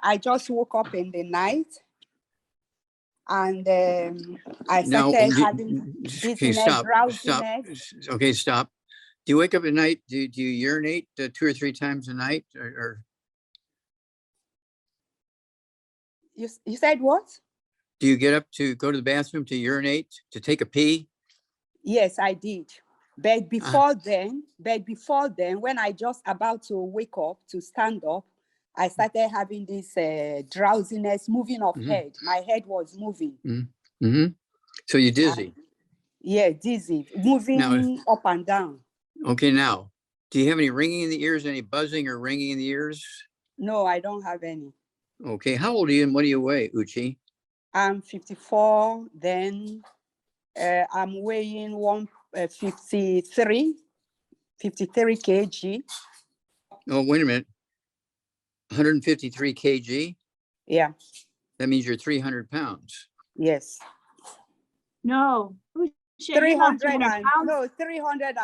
I just woke up in the night, and I Now, started having okay, dizziness, stop. drowsiness. Okay, stop. Do you wake up at night? Do you urinate 2 or 3 times a night? Or You said what? do you get up to go to the bathroom to urinate, to take a pee? Yes, I did. But before then, when I just about to wake up to stand up, I started having this drowsiness, moving of head. My head was moving. Mm-hmm. So you're dizzy. Yeah, dizzy, moving Now, up and down. okay, now, do you have any ringing in the ears, any buzzing or ringing in the ears? No, I don't have any. Okay, how old are you and what do you weigh, Uchi? I'm 54. Then I'm weighing 53 kg. Oh, wait a minute. 153 kg? Yeah. That means you're 300 pounds. Yes. No. Uche, you're 300 not 300 and pounds. no 300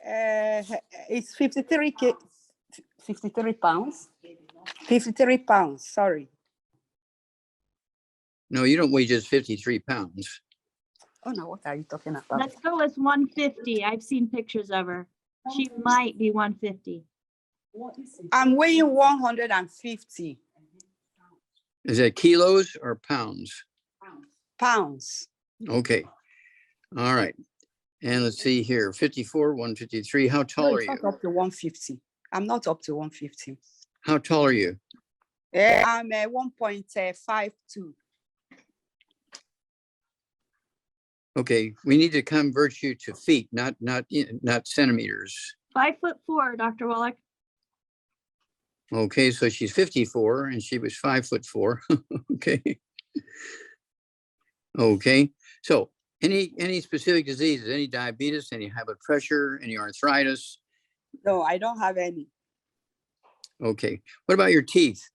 and it's 53 pounds. 53 pounds. Sorry. No, you don't weigh just 53 pounds. Oh no, what are you talking about? Let's go with 150. I've seen pictures of her. She might be 150. I'm weighing 150 Is that kilos or pounds? pounds. Okay. All right. And let's see here, 54, 153. How No, tall are it's you? not up to 150. I'm not up to 150. How tall are you? I'm 1.52. Okay, we need to convert you to feet, not centimeters. 5'4", Dr. Wallach. Okay, so she's 54 and she was 5'4". Okay. Okay, so any specific diseases, any diabetes, any high blood pressure, any arthritis? No, I don't have any. Okay, what about your teeth?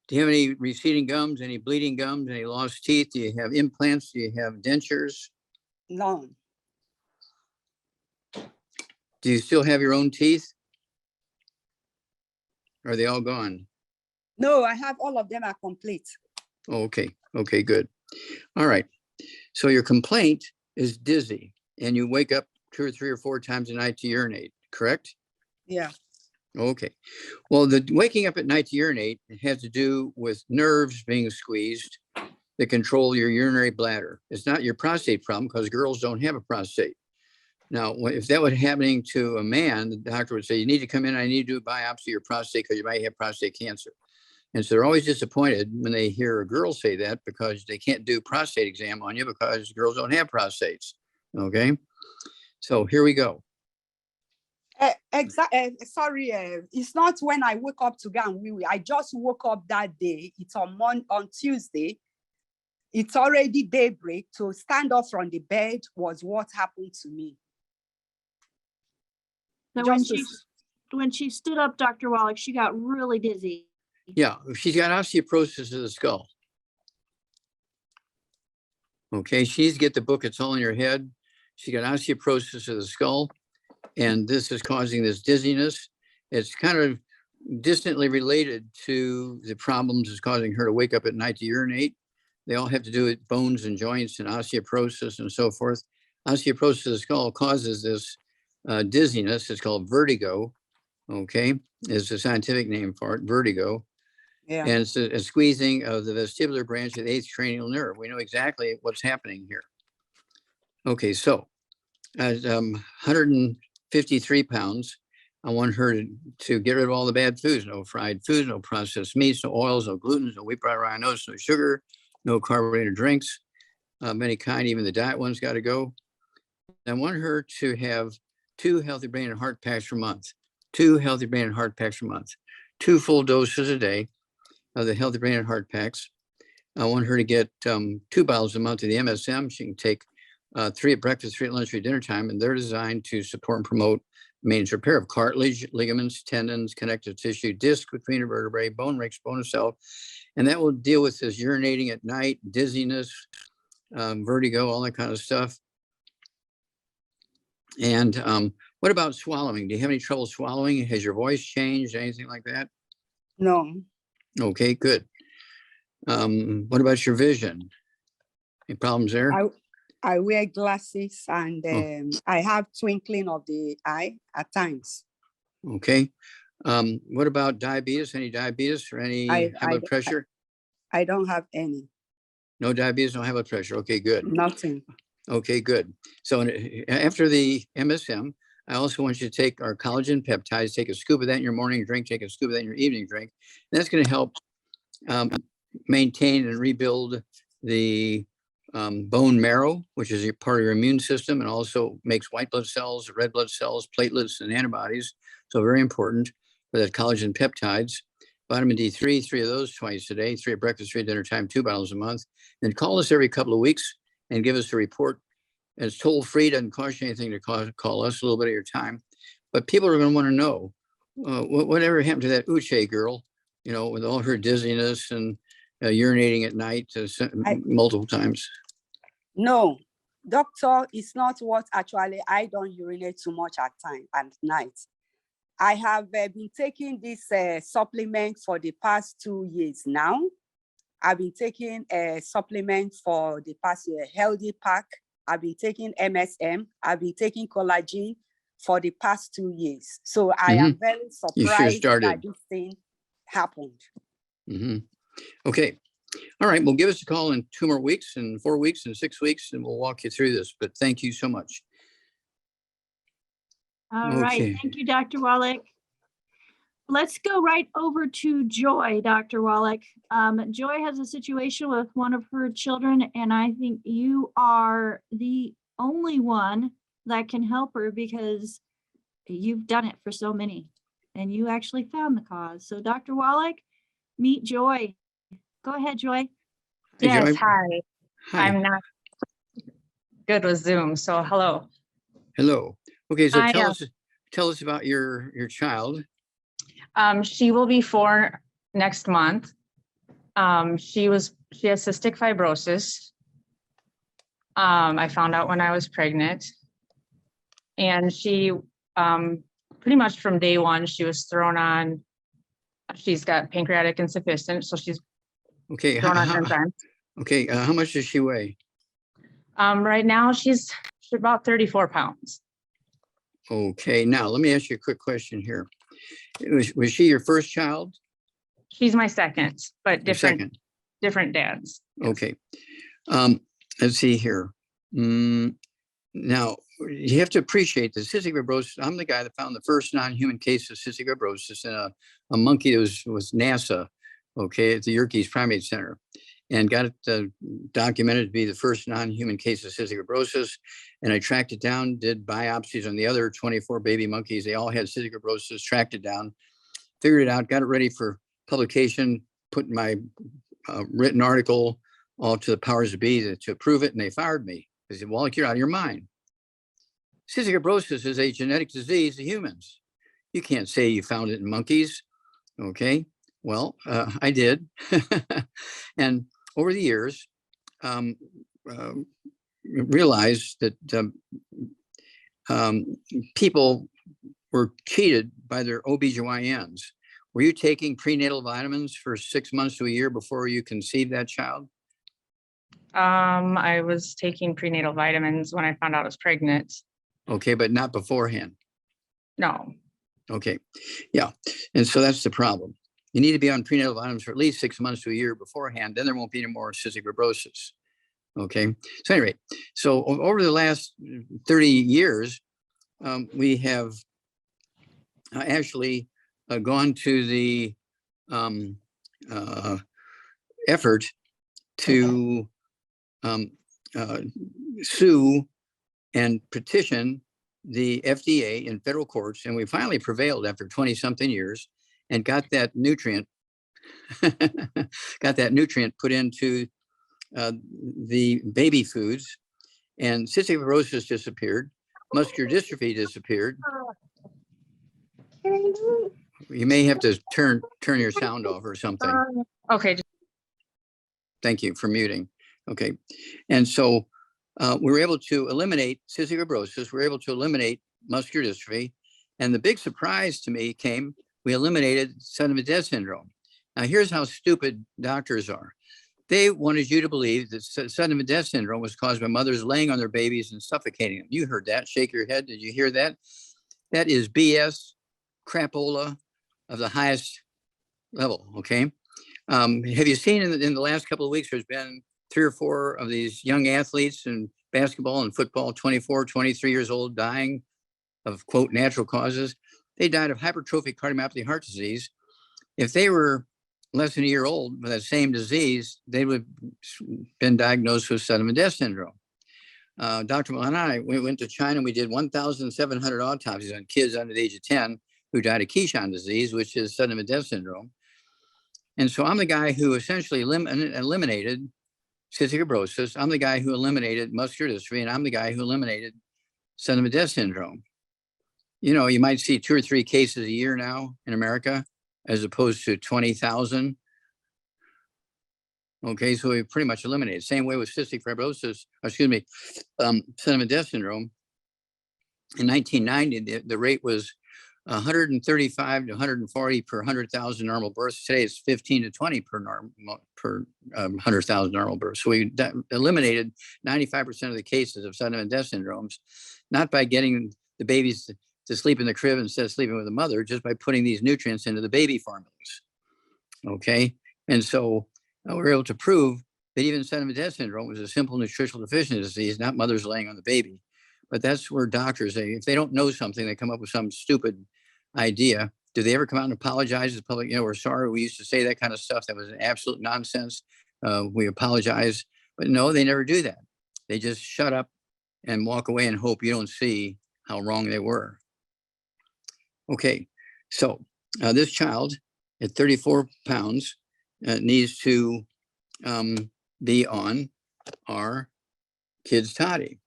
Do you have any receding gums, any bleeding gums, any lost teeth? Do you have implants? Do you have dentures? None. Do you still have your own teeth? Are they all gone? No, I have all of them are complete. Oh, okay, okay, good. All right, so your complaint is dizzy and you wake up 2 or 3 or 4 times a night to urinate, correct? Yeah. Okay, well, the waking up at night to urinate has to do with nerves being squeezed that control your urinary bladder. It's not your prostate problem because girls don't have a prostate. Now, if that was happening to a man, the doctor would say, you need to come in, I need to do a biopsy of your prostate because you might have prostate cancer. And so they're always disappointed when they hear a girl say that because they can't do prostate exam on you because girls don't have prostates. Okay. So here we go. Sorry, it's not when I wake up to go and wee wee. I just woke up that day. It's on Tuesday. It's already daybreak. To stand up from the bed was what happened to me. So when she stood up, Dr. Wallach, she got really dizzy. Yeah, she's got osteoporosis of the skull. Okay, she needs to get the book, It's All in Your Head. She got osteoporosis of the skull, and this is causing this dizziness. It's kind of distantly related to the problems that's causing her to wake up at night to urinate. They all have to do with bones and joints and osteoporosis and so forth. Osteoporosis of the skull causes this dizziness. It's called vertigo. Okay, is the scientific name for it, vertigo. Yeah. And it's a squeezing of the vestibular branch of the 8th cranial nerve. We know exactly what's happening here. Okay, so at 153 pounds, I want her to get rid of all the bad foods, no fried foods, no processed meats, no oils, no gluten, no wheat, bran, rye, no sugar, no carbonated drinks of any kind, even the diet ones got to go. I want her to have 2 healthy brain and heart packs per month, 2 healthy brain and heart packs per month, 2 full doses a day of the healthy brain and heart packs. I want her to get 2 bottles a month of the MSM. She can take 3 at breakfast, 3 at lunch, 3 at dinner time, and they're designed to support and promote maintenance repair of cartilage, ligaments, tendons, connective tissue, disc between the vertebrae, bone rakes, bone cell, and that will deal with this urinating at night, dizziness, vertigo, all that kind of stuff. And what about swallowing? Do you have any trouble swallowing? Has your voice changed, anything like that? No. Okay, good. What about your vision? Any problems there? I wear glasses and I have twinkling of the eye at times. Okay. What about diabetes? Any diabetes or any high blood pressure? I don't have any. No diabetes, no high blood pressure. Okay, good. Nothing. Okay, good. So after the MSM, I also want you to take our collagen peptides, take a scoop of that in your morning drink, take a scoop of that in your evening drink. And that's going to help maintain and rebuild the bone marrow, which is a part of your immune system, and also makes white blood cells, red blood cells, platelets, and antibodies. So very important for that collagen peptides. Vitamin D3, 3 of those twice a day, 3 at breakfast, 3 at dinner time, 2 bottles a month. Then call us every couple of weeks and give us a report. And it's toll free, doesn't cost you anything to call us, a little bit of your time. But people are going to want to know whatever happened to that Uche girl, you know, with all her dizziness and urinating at night multiple times. No, doctor, it's not what actually I don't urinate too much at night. I have been taking this supplement for the past 2 years now. I've been taking a supplement for the past year, Healthy Pack. I've been taking MSM. I've been taking collagen for the past 2 years. So I am very surprised that this thing happened. Okay. All right. Well, give us a call in 2 more weeks and 4 weeks and 6 weeks, and we'll walk you through this. But thank you so much. All right. Thank you, Dr. Wallach. Let's go right over to Joy, Dr. Wallach. Joy has a situation with one of her children, and I think you are the only one that can help her because you've done it for so many, and you actually found the cause. So, Dr. Wallach, meet Joy. Go ahead, Joy. Yes, Joy. hi. I'm not good with Zoom, so hello. Hello. Okay, so tell us about your child. She will be 4 next month. She has cystic fibrosis. I found out when I was pregnant, and she pretty much from day one she was thrown on. She's got pancreatic insufficiency, so she's thrown on enzymes. Okay, how much does she weigh? Right now she's about 34 pounds. Okay, now let me ask you a quick question here. Was she your first child? She's my second, but different dads. Okay. Let's see here. Now, you have to appreciate that cystic fibrosis. I'm the guy that found the first non-human case of cystic fibrosis in a monkey that was NASA, okay, at the Yerkes Primate Center, and got it documented to be the first non-human case of cystic fibrosis. And I tracked it down, did biopsies on the other 24 baby monkeys. They all had cystic fibrosis, tracked it down, figured it out, got it ready for publication, put my written article all to the powers that be to approve it, and they fired me. They said, Wallach, you're out of your mind. Cystic fibrosis is a genetic disease of humans. You can't say you found it in monkeys. Okay, well, I did. And over the years, realized that people were cheated by their OBGYNs. Were you taking prenatal vitamins for 6 months to a year before you conceived that child? I was taking prenatal vitamins when I found out I was pregnant. Okay, but not beforehand. No. Okay, yeah, and so that's the problem. You need to be on prenatal vitamins for at least 6 months to a year beforehand. Then there won't be any more cystic fibrosis. Okay, so anyway, so over the last 30 years, we have actually gone to the effort to sue and petition the FDA in federal courts, and we finally prevailed after 20-something years and got that nutrient put into the baby foods, and cystic fibrosis disappeared, muscular dystrophy disappeared. You may have to turn your sound off or something. Okay. Thank you for muting. Okay, and so we were able to eliminate cystic fibrosis. We were able to eliminate muscular dystrophy, and the big surprise to me came, we eliminated sudden death syndrome. Now here's how stupid doctors are. They wanted you to believe that sudden death syndrome was caused by mothers laying on their babies and suffocating them. You heard that. Shake your head. Did you hear that? That is BS, crapola of the highest level. Okay. Have you seen in the last couple of weeks, there's been 3 or 4 of these young athletes in basketball and football, 24, 23 years old, dying of, quote, natural causes. They died of hypertrophic cardiomyopathy heart disease. If they were less than a year old with that same disease, they would have been diagnosed with sudden death syndrome. Dr. Milan and I, we went to China and we did 1,700 autopsies on kids under the age of 10 who died of Keyshan disease, which is sudden death syndrome. And so I'm the guy who essentially eliminated cystic fibrosis. I'm the guy who eliminated muscular dystrophy, and I'm the guy who eliminated sudden death syndrome. You know, you might see 2 or 3 cases a year now in America, as opposed to 20,000. Okay, so we pretty much eliminated. Same way with cystic fibrosis, sudden death syndrome. In 1990, the rate was 135 to 140 per 100,000 normal births. Today it's 15 to 20 per 100,000 normal births. So we eliminated 95% of the cases of sudden death syndromes, not by getting the babies to sleep in the crib instead of sleeping with the mother, just by putting these nutrients into the baby formulas. Okay, and so we were able to prove that even sudden death syndrome was a simple nutritional deficiency disease, not mothers laying on the baby. But that's where doctors, if they don't know something, they come up with some stupid idea. Do they ever come out and apologize to the public? You know, we're sorry, we used to say that kind of stuff. That was an absolute nonsense. We apologize. But no, they never do that. They just shut up and walk away and hope you don't see how wrong they were. Okay, so this child at 34 pounds needs to be on our kids' toddy.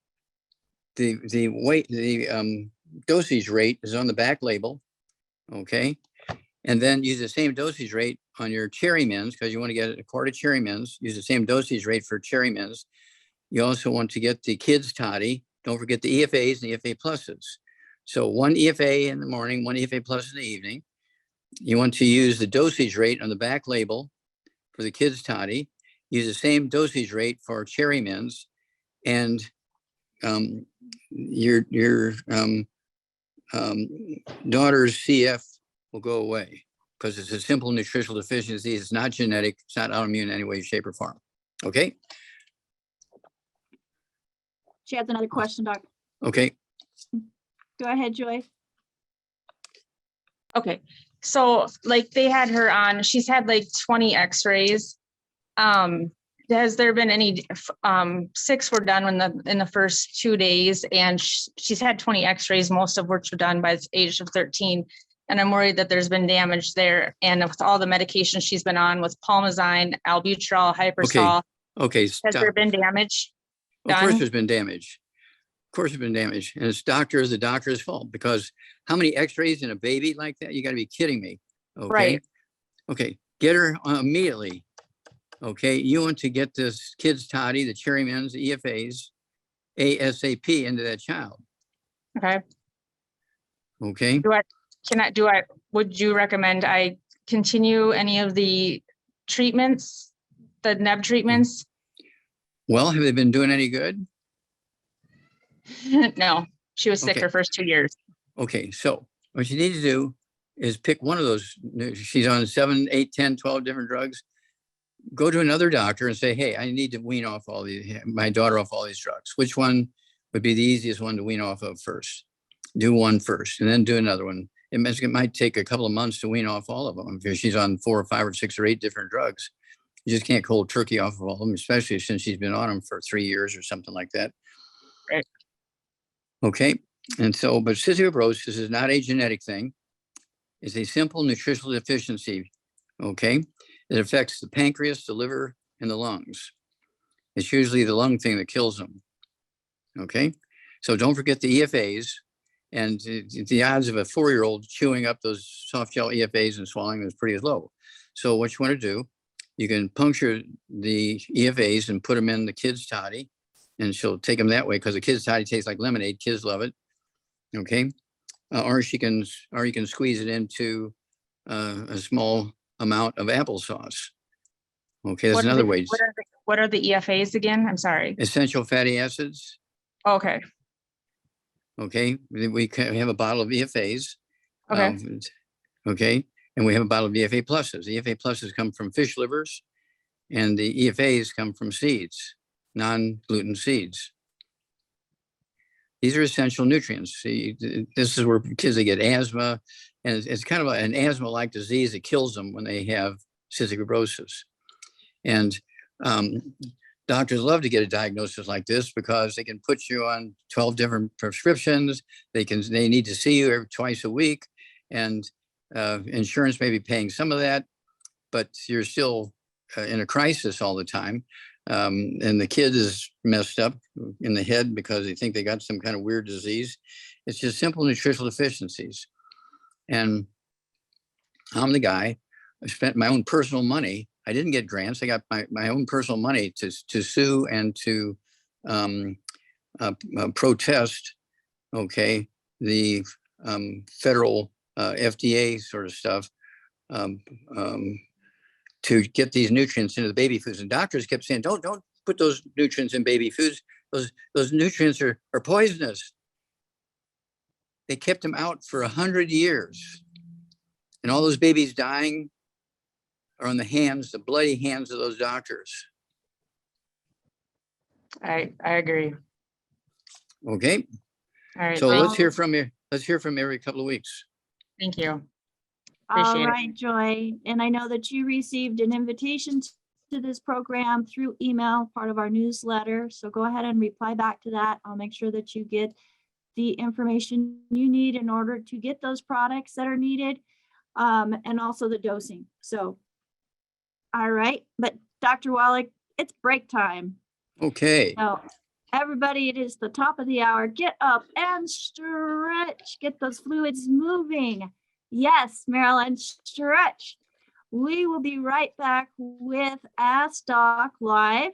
The weight, the dosage rate is on the back label, okay? And then use the same dosage rate on your Cherry Mints, because you want to get a quart of Cherry Mints. Use the same dosage rate for Cherry Mints. You also want to get the kids' toddy. Don't forget the EFAs and the EFA pluses. So 1 EFA in the morning, 1 EFA plus in the evening. You want to use the dosage rate on the back label for the kids' toddy. Use the same dosage rate for Cherry Mints, and your daughter's CF will go away, because it's a simple nutritional deficiency. It's not genetic. It's not autoimmune in any way, shape, or form. Okay. She has another question, Doctor. Okay. Go ahead, Joy. Okay, so like they had her on, she's had like 20 x-rays. Has there been any, 6 were done in the first 2 days, and she's had 20 x-rays, most of which were done by the age of 13. And I'm worried that there's been damage there. And with all the medications she's been on with Palmazine, albuterol, hypersol, Okay, has there stop. been damage Of course done? there's been damage. Of course there's been damage. And it's the doctor's fault, because how many x-rays in a baby like that? You gotta be kidding me. Okay. Right. Okay, get her immediately. Okay, you want to get this kid's toddy, the cherry mins, the EFAs, ASAP into that child. Okay. Okay, Would you recommend I continue any of the treatments, the neb treatments? well, have they been doing any good? No, she was sick Okay. her first 2 years. Okay, so what you need to do is pick one of those. She's on 7, 8, 10, 12 different drugs. Go to another doctor and say, hey, I need to wean off my daughter off all these drugs. Which one would be the easiest one to wean off of first? Do one first and then do another one. It might take a couple of months to wean off all of them. If she's on 4 or 5 or 6 or 8 different drugs, you just can't cold turkey off of all of them, especially since she's been on them for 3 years or something like that. Right. Okay. And so, but cystic fibrosis is not a genetic thing. It's a simple nutritional deficiency. Okay. It affects the pancreas, the liver, and the lungs. It's usually the lung thing that kills them. Okay. So don't forget the EFAs, and the odds of a 4-year-old chewing up those soft gel EFAs and swallowing them is pretty low. So what you want to do, you can puncture the EFAs and put them in the kid's toddy, and she'll take them that way, because the kid's toddy tastes like lemonade. Kids love it. Okay. Or you can squeeze it into a small amount of applesauce. Okay, that's another way. What are the EFAs again? I'm sorry. Essential fatty acids. Okay. Okay, we have a bottle of EFAs. Okay. Okay, and we have a bottle of EFA pluses. The EFA pluses come from fish livers, and the EFAs come from seeds, non-gluten seeds. These are essential nutrients. See, this is where kids, they get asthma, and it's kind of an asthma-like disease that kills them when they have cystic fibrosis. And doctors love to get a diagnosis like this, because they can put you on 12 different prescriptions. They need to see you twice a week, and insurance may be paying some of that, but you're still in a crisis all the time. And the kid is messed up in the head because they think they got some kind of weird disease. It's just simple nutritional deficiencies. And I'm the guy, I spent my own personal money. I didn't get grants. I got my own personal money to sue and to protest, okay, the federal FDA sort of stuff, to get these nutrients into the baby foods. And doctors kept saying, don't put those nutrients in baby foods. Those nutrients are poisonous. They kept them out for 100 years. And all those babies dying are on the bloody hands of those doctors. I agree. Okay. All right. So let's hear from you. Let's hear from you every couple of weeks. Thank you. All Appreciate it. right, Joy. And I know that you received an invitation to this program through email, part of our newsletter. So go ahead and reply back to that. I'll make sure that you get the information you need in order to get those products that are needed, and also the dosing. So, all right. But Dr. Wallach, it's break time. Okay. So everybody, it is the top of the hour. Get up and stretch. Get those fluids moving. Yes, Marilyn, stretch. We will be right back with Ask Doc Live.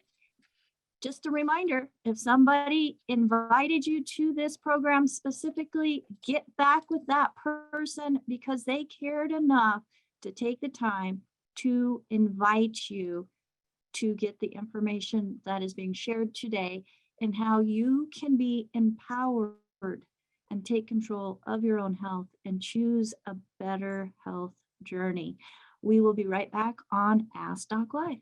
Just a reminder, if somebody invited you to this program specifically, get back with that person, because they cared enough to take the time to invite you to get the information that is being shared today, and how you can be empowered and take control of your own health and choose a better health journey. We will be right back on Ask Doc Live.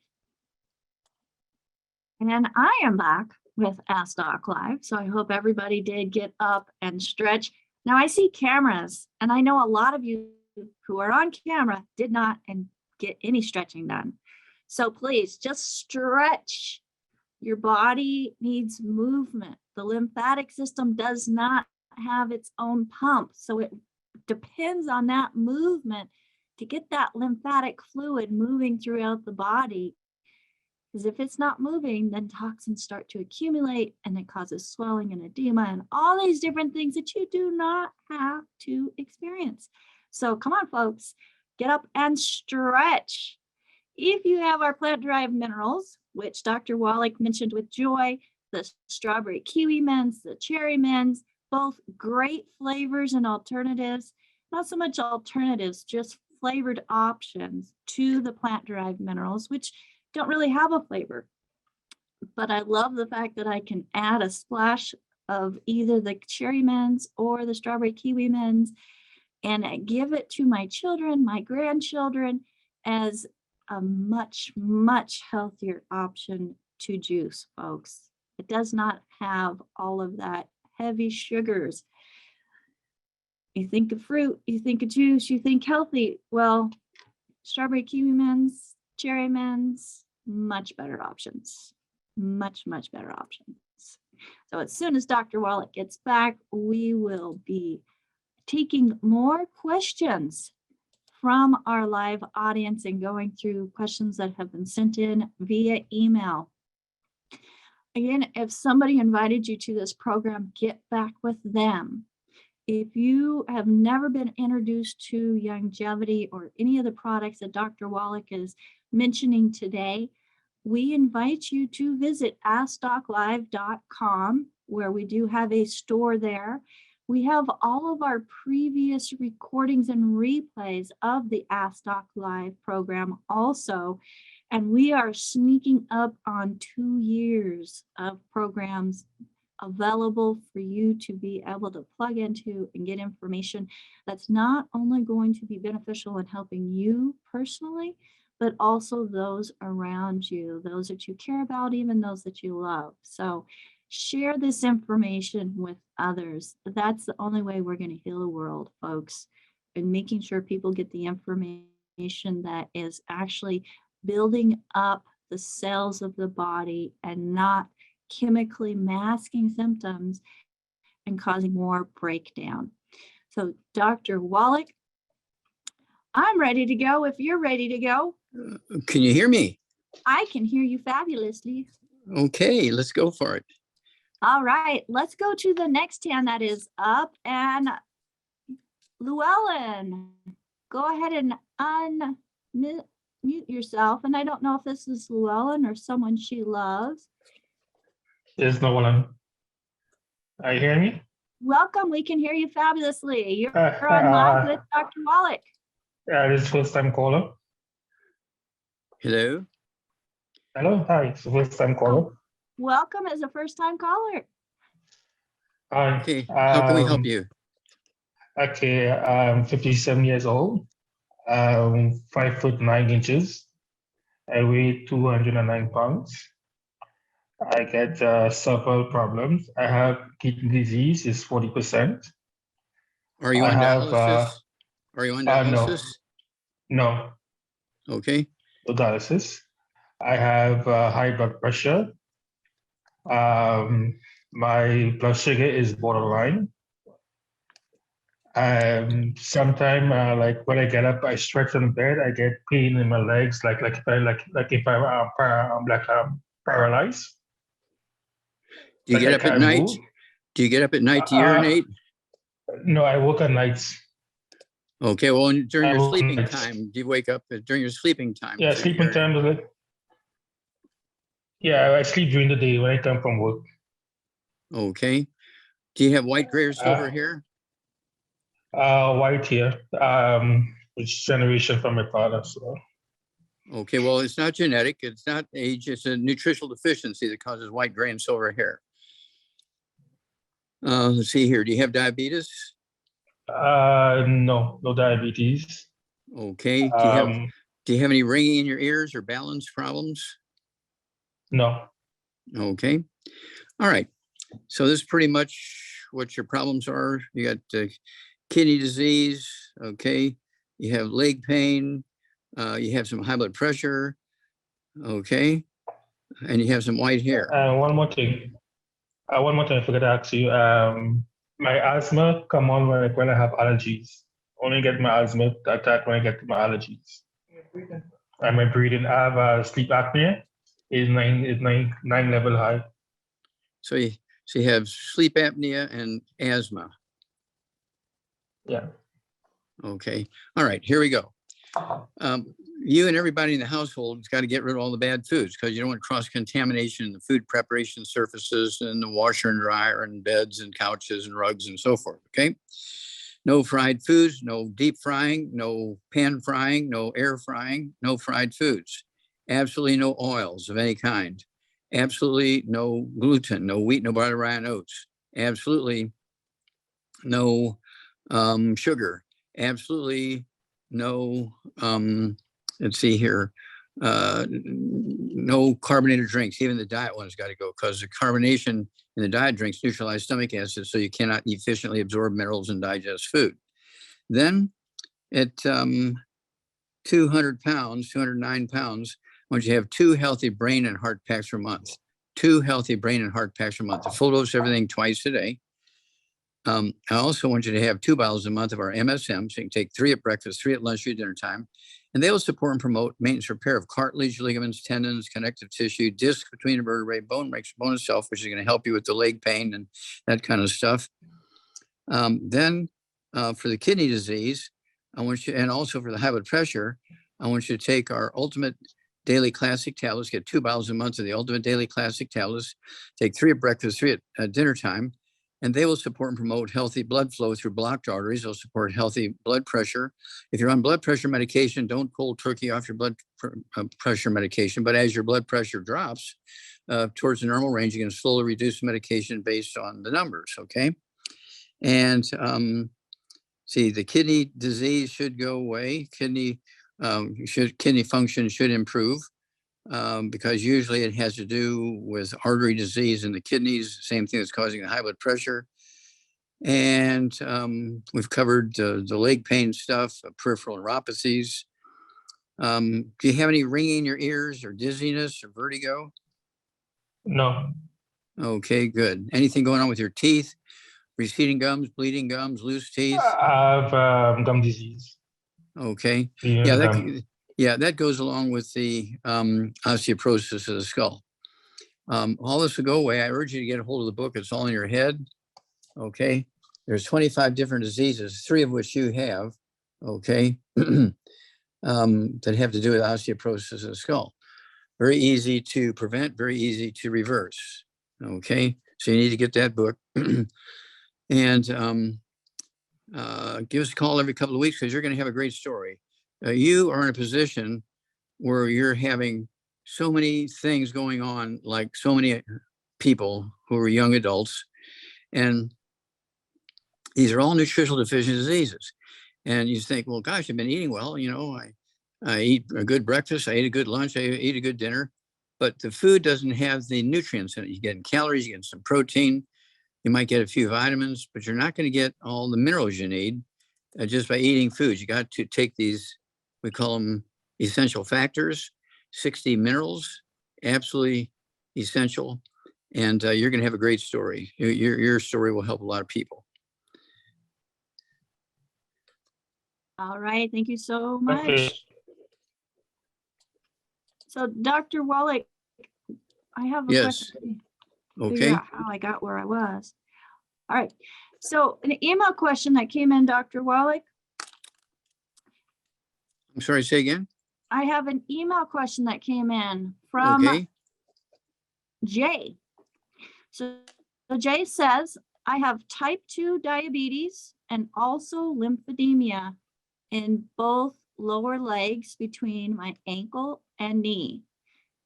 And I am back with Ask Doc Live. So I hope everybody did get up and stretch. Now I see cameras, and I know a lot of you who are on camera did not and get any stretching done. So please just stretch. Your body needs movement. The lymphatic system does not have its own pump. So it depends on that movement to get that lymphatic fluid moving throughout the body. Because if it's not moving, then toxins start to accumulate and it causes swelling and edema and all these different things that you do not have to experience. So come on, folks, get up and stretch. If you have our plant-derived minerals, which Dr. Wallach mentioned with joy, the strawberry kiwi mints, the cherry mints, both great flavors and alternatives, not so much alternatives, just flavored options to the plant-derived minerals, which don't really have a flavor. But I love the fact that I can add a splash of either the cherry mints or the strawberry kiwi mints and give it to my children, my grandchildren, as a much, much healthier option to juice, folks. It does not have all of that heavy sugars. You think of fruit, you think of juice, you think healthy. Well, strawberry kiwi mints, cherry mints, much better options. Much, much better options. So as soon as Dr. Wallach gets back, we will be taking more questions from our live audience and going through questions that have been sent in via email. Again, if somebody invited you to this program, get back with them. If you have never been introduced to longevity or any of the products that Dr. Wallach is mentioning today, we invite you to visit AskDocLive.com, where we do have a store there. We have all of our previous recordings and replays of the Ask Doc Live program also, and we are sneaking up on 2 years of programs available for you to be able to plug into and get information that's not only going to be beneficial in helping you personally, but also those around you, those that you care about, even those that you love. So share this information with others. That's the only way we're going to heal the world, folks, and making sure people get the information that is actually building up the cells of the body and not chemically masking symptoms and causing more breakdown. So Dr. Wallach, I'm ready to go if you're ready to go. Can you hear me? I can hear you fabulously. Okay, let's go for it. All right, let's go to the next hand that is up, and Llewellyn, go ahead and unmute yourself. And I don't know if this is Llewellyn or someone she loves. There's no one. Are you hearing me? Welcome, we can hear you fabulously. You're Uh, on live uh, with Dr. Wallach. This is first time caller. Hello? Hello, hi, it's first time caller. Welcome as a first-time caller. Hi. Okay, how can we help you? Okay, I'm 57 years old. 5'9". I weigh 209 pounds. I get several problems. I have kidney disease, is 40%. Are you I on have, dialysis? Are you on dialysis? No, Okay. no dialysis. I have high blood pressure. My blood sugar is borderline. Sometimes, like when I get up, I stretch on bed. I get pain in my legs, like if I'm paralyzed. Do you Like get I up at can't night? move. Do you get up at night to urinate? No, I work at nights. Okay, well, during I your work sleeping nights. time, do you wake up during your sleeping time? Yeah, to sleeping urinate? time is like. Yeah, I sleep during the day when I come from work. Okay. Do you have white, gray, or silver hair? White hair, which generation from my father. So. Okay, well, it's not genetic. It's not age. It's a nutritional deficiency that causes white, gray, and silver hair. Let's see here. Do you have diabetes? No diabetes. Okay. Do you have any ringing in your ears or balance problems? No. Okay. All right. So this pretty much what your problems are. You got kidney disease, okay? You have leg pain, you have some high blood pressure, okay? And you have some white hair. One more thing. One more thing I forgot to ask you. My asthma come on when I have allergies. Only get my asthma attack when I get my allergies. And my breathing, I have sleep apnea. Is nine level high. So you have sleep apnea and asthma. Yeah. Okay. All right, here we go. You and everybody in the household has got to get rid of all the bad foods because you don't want cross-contamination in the food preparation surfaces and the washer and dryer and beds and couches and rugs and so forth, okay? No fried foods, no deep frying, no pan frying, no air frying, no fried foods. Absolutely no oils of any kind. Absolutely no gluten, no wheat, no butter, rye, and oats. Absolutely no sugar. Absolutely no, let's see here, no carbonated drinks. Even the diet one's got to go because the carbonation in the diet drinks neutralize stomach acid, so you cannot efficiently absorb minerals and digest food. Then at 200 pounds, 209 pounds, I want you to have 2 healthy brain and heart packs per month. 2 healthy brain and heart packs per month. A full dose of everything twice a day. I also want you to have 2 bottles a month of our MSM. So you can take 3 at breakfast, 3 at lunch, or dinner time. And they will support and promote maintenance repair of cartilage, ligaments, tendons, connective tissue, disc between the vertebrae, bone itself, which is going to help you with the leg pain and that kind of stuff. Then for the kidney disease, I want you, and also for the high blood pressure, I want you to take our Ultimate Daily Classic tablets, get 2 bottles a month of the Ultimate Daily Classic tablets, take 3 at breakfast, 3 at dinner time, and they will support and promote healthy blood flow through blocked arteries. They'll support healthy blood pressure. If you're on blood pressure medication, don't cold turkey off your blood pressure medication, but as your blood pressure drops towards the normal range, you can slowly reduce the medication based on the numbers, okay? And see, the kidney disease should go away. Kidney function should improve because usually it has to do with artery disease in the kidneys, same thing that's causing the high blood pressure. And we've covered the leg pain stuff, peripheral neuropathies. Do you have any ringing in your ears or dizziness or vertigo? No. Okay, good. Anything going on with your teeth? Receding gums, bleeding gums, loose teeth? I have gum disease. Okay. Yeah, Yeah, that goes along with the osteoporosis of the skull. All this will go away. I urge you to get a hold of the book. It's all in your head. Okay. There's 25 different diseases, 3 of which you have. Okay. That have to do with osteoporosis of the skull. Very easy to prevent, very easy to reverse. Okay. So you need to get that book. And give us a call every couple of weeks because you're going to have a great story. You are in a position where you're having so many things going on, like so many people who are young adults, and these are all nutritional deficient diseases. And you think, well, gosh, I've been eating well. You know, I eat a good breakfast, I eat a good lunch, I eat a good dinner, but the food doesn't have the nutrients in it. You get calories, you get some protein, you might get a few vitamins, but you're not going to get all the minerals you need just by eating foods. You got to take these, we call them essential factors, 60 minerals, absolutely essential. And you're going to have a great story. Your story will help a lot of people. All right, thank you so much. Okay. So Dr. Wallach, I have a Yes. question. Okay. Figure out how I got where I was. All right. So an email question that came in, Dr. Wallach. I'm sorry, say again. I have an email question that came in from Okay. Jay. So Jay says, I have type 2 diabetes and also lymphedema in both lower legs between my ankle and knee.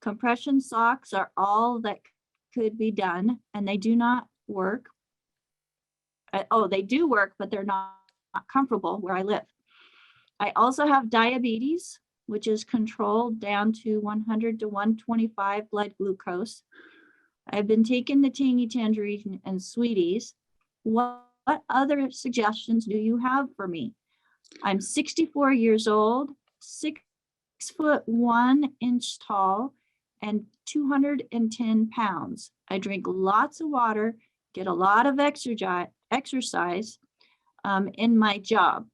Compression socks are all that could be done, and they do not work. They do work, but they're not comfortable where I live. I also have diabetes, which is controlled down to 100 to 125 blood glucose. I've been taking the Tangy Tangerine and Sweeties, what other suggestions do you have for me? I'm 64 years old, 6'1" tall, and 210 pounds. I drink lots of water, get a lot of exercise in my job.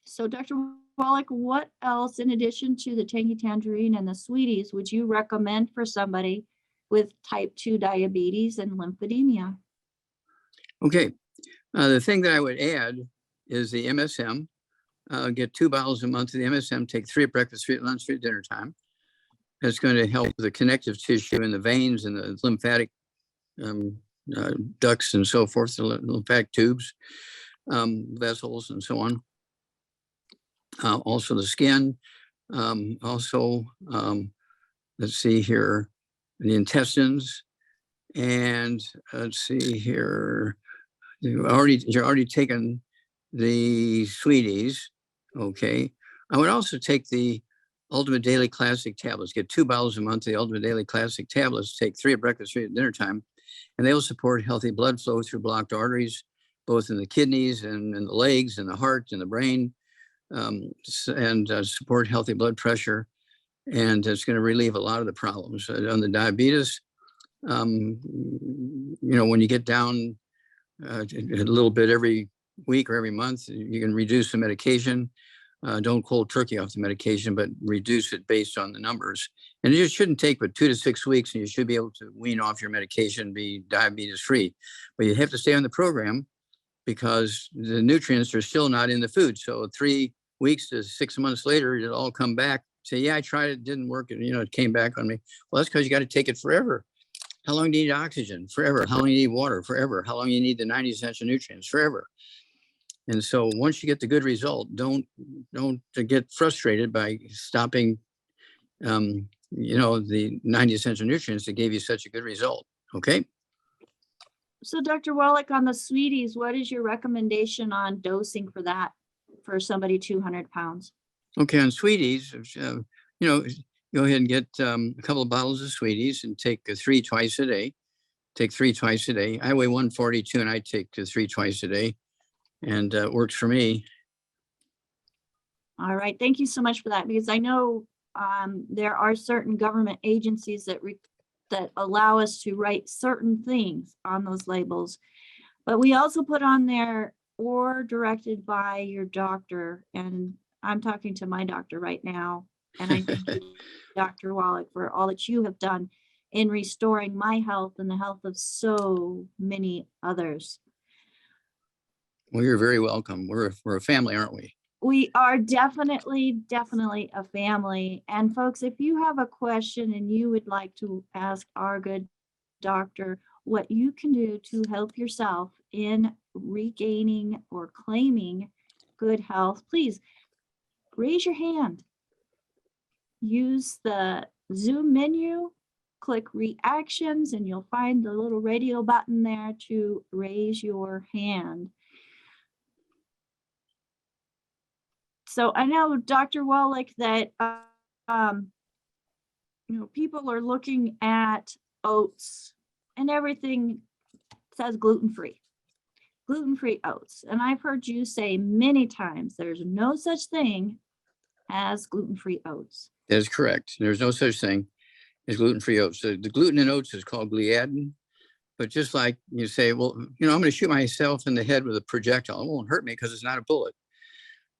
So Dr. Wallach, what else in addition to the Tangy Tangerine and the Sweeties would you recommend for somebody with type 2 diabetes and lymphedemia? Okay. The thing that I would add is the MSM. Get 2 bottles a month of the MSM, take 3 at breakfast, 3 at lunch, 3 at dinner time. That's going to help the connective tissue in the veins and the lymphatic ducts and so forth, the lymphatic tubes, vessels, and so on. Also the skin. Let's see here, the intestines. And let's see here, you're already taken the Sweeties. Okay. I would also take the Ultimate Daily Classic tablets. Get 2 bottles a month of the Ultimate Daily Classic tablets. Take 3 at breakfast, 3 at dinner time, and they will support healthy blood flow through blocked arteries, both in the kidneys and in the legs and the heart and the brain, and support healthy blood pressure. And it's going to relieve a lot of the problems on the diabetes. When you get down a little bit every week or every month, you can reduce the medication. Don't cold turkey off the medication, but reduce it based on the numbers. And it just shouldn't take but 2 to 6 weeks, and you should be able to wean off your medication, be diabetes free. But you have to stay on the program because the nutrients are still not in the food. So 3 weeks to 6 months later, it'll all come back. Say, yeah, I tried it, didn't work. And, it came back on me. Well, that's because you got to take it forever. How long do you need oxygen? Forever. How long do you need water? Forever. How long do you need the 90 essential nutrients? Forever. And so once you get the good result, don't get frustrated by stopping, the 90 essential nutrients that gave you such a good result. Okay. So Dr. Wallach, on the Sweeties, what is your recommendation on dosing for that for somebody 200 pounds? Okay. On Sweeties, go ahead and get a couple of bottles of Sweeties and take 3 twice a day. Take 3 twice a day. I weigh 142 and I take 3 twice a day. And it works for me. All right. Thank you so much for that, because I know there are certain government agencies that allow us to write certain things on those labels. But we also put on there or directed by your doctor. And I'm talking to my doctor right now. And I thank you, Dr. Wallach, for all that you have done in restoring my health and the health of so many others. Well, you're very welcome. We're a family, aren't we? We are definitely a family. And folks, if you have a question and you would like to ask our good doctor what you can do to help yourself in regaining or claiming good health, please raise your hand. Use the Zoom menu, click reactions, and you'll find the little radio button there to raise your hand. So I know, Dr. Wallach, that people are looking at oats and everything says gluten-free oats. And I've heard you say many times there's no such thing as gluten-free oats. That is correct. There's no such thing as gluten-free oats. The gluten in oats is called gliadin. But just like you say, well, I'm going to shoot myself in the head with a projectile. It won't hurt me because it's not a bullet.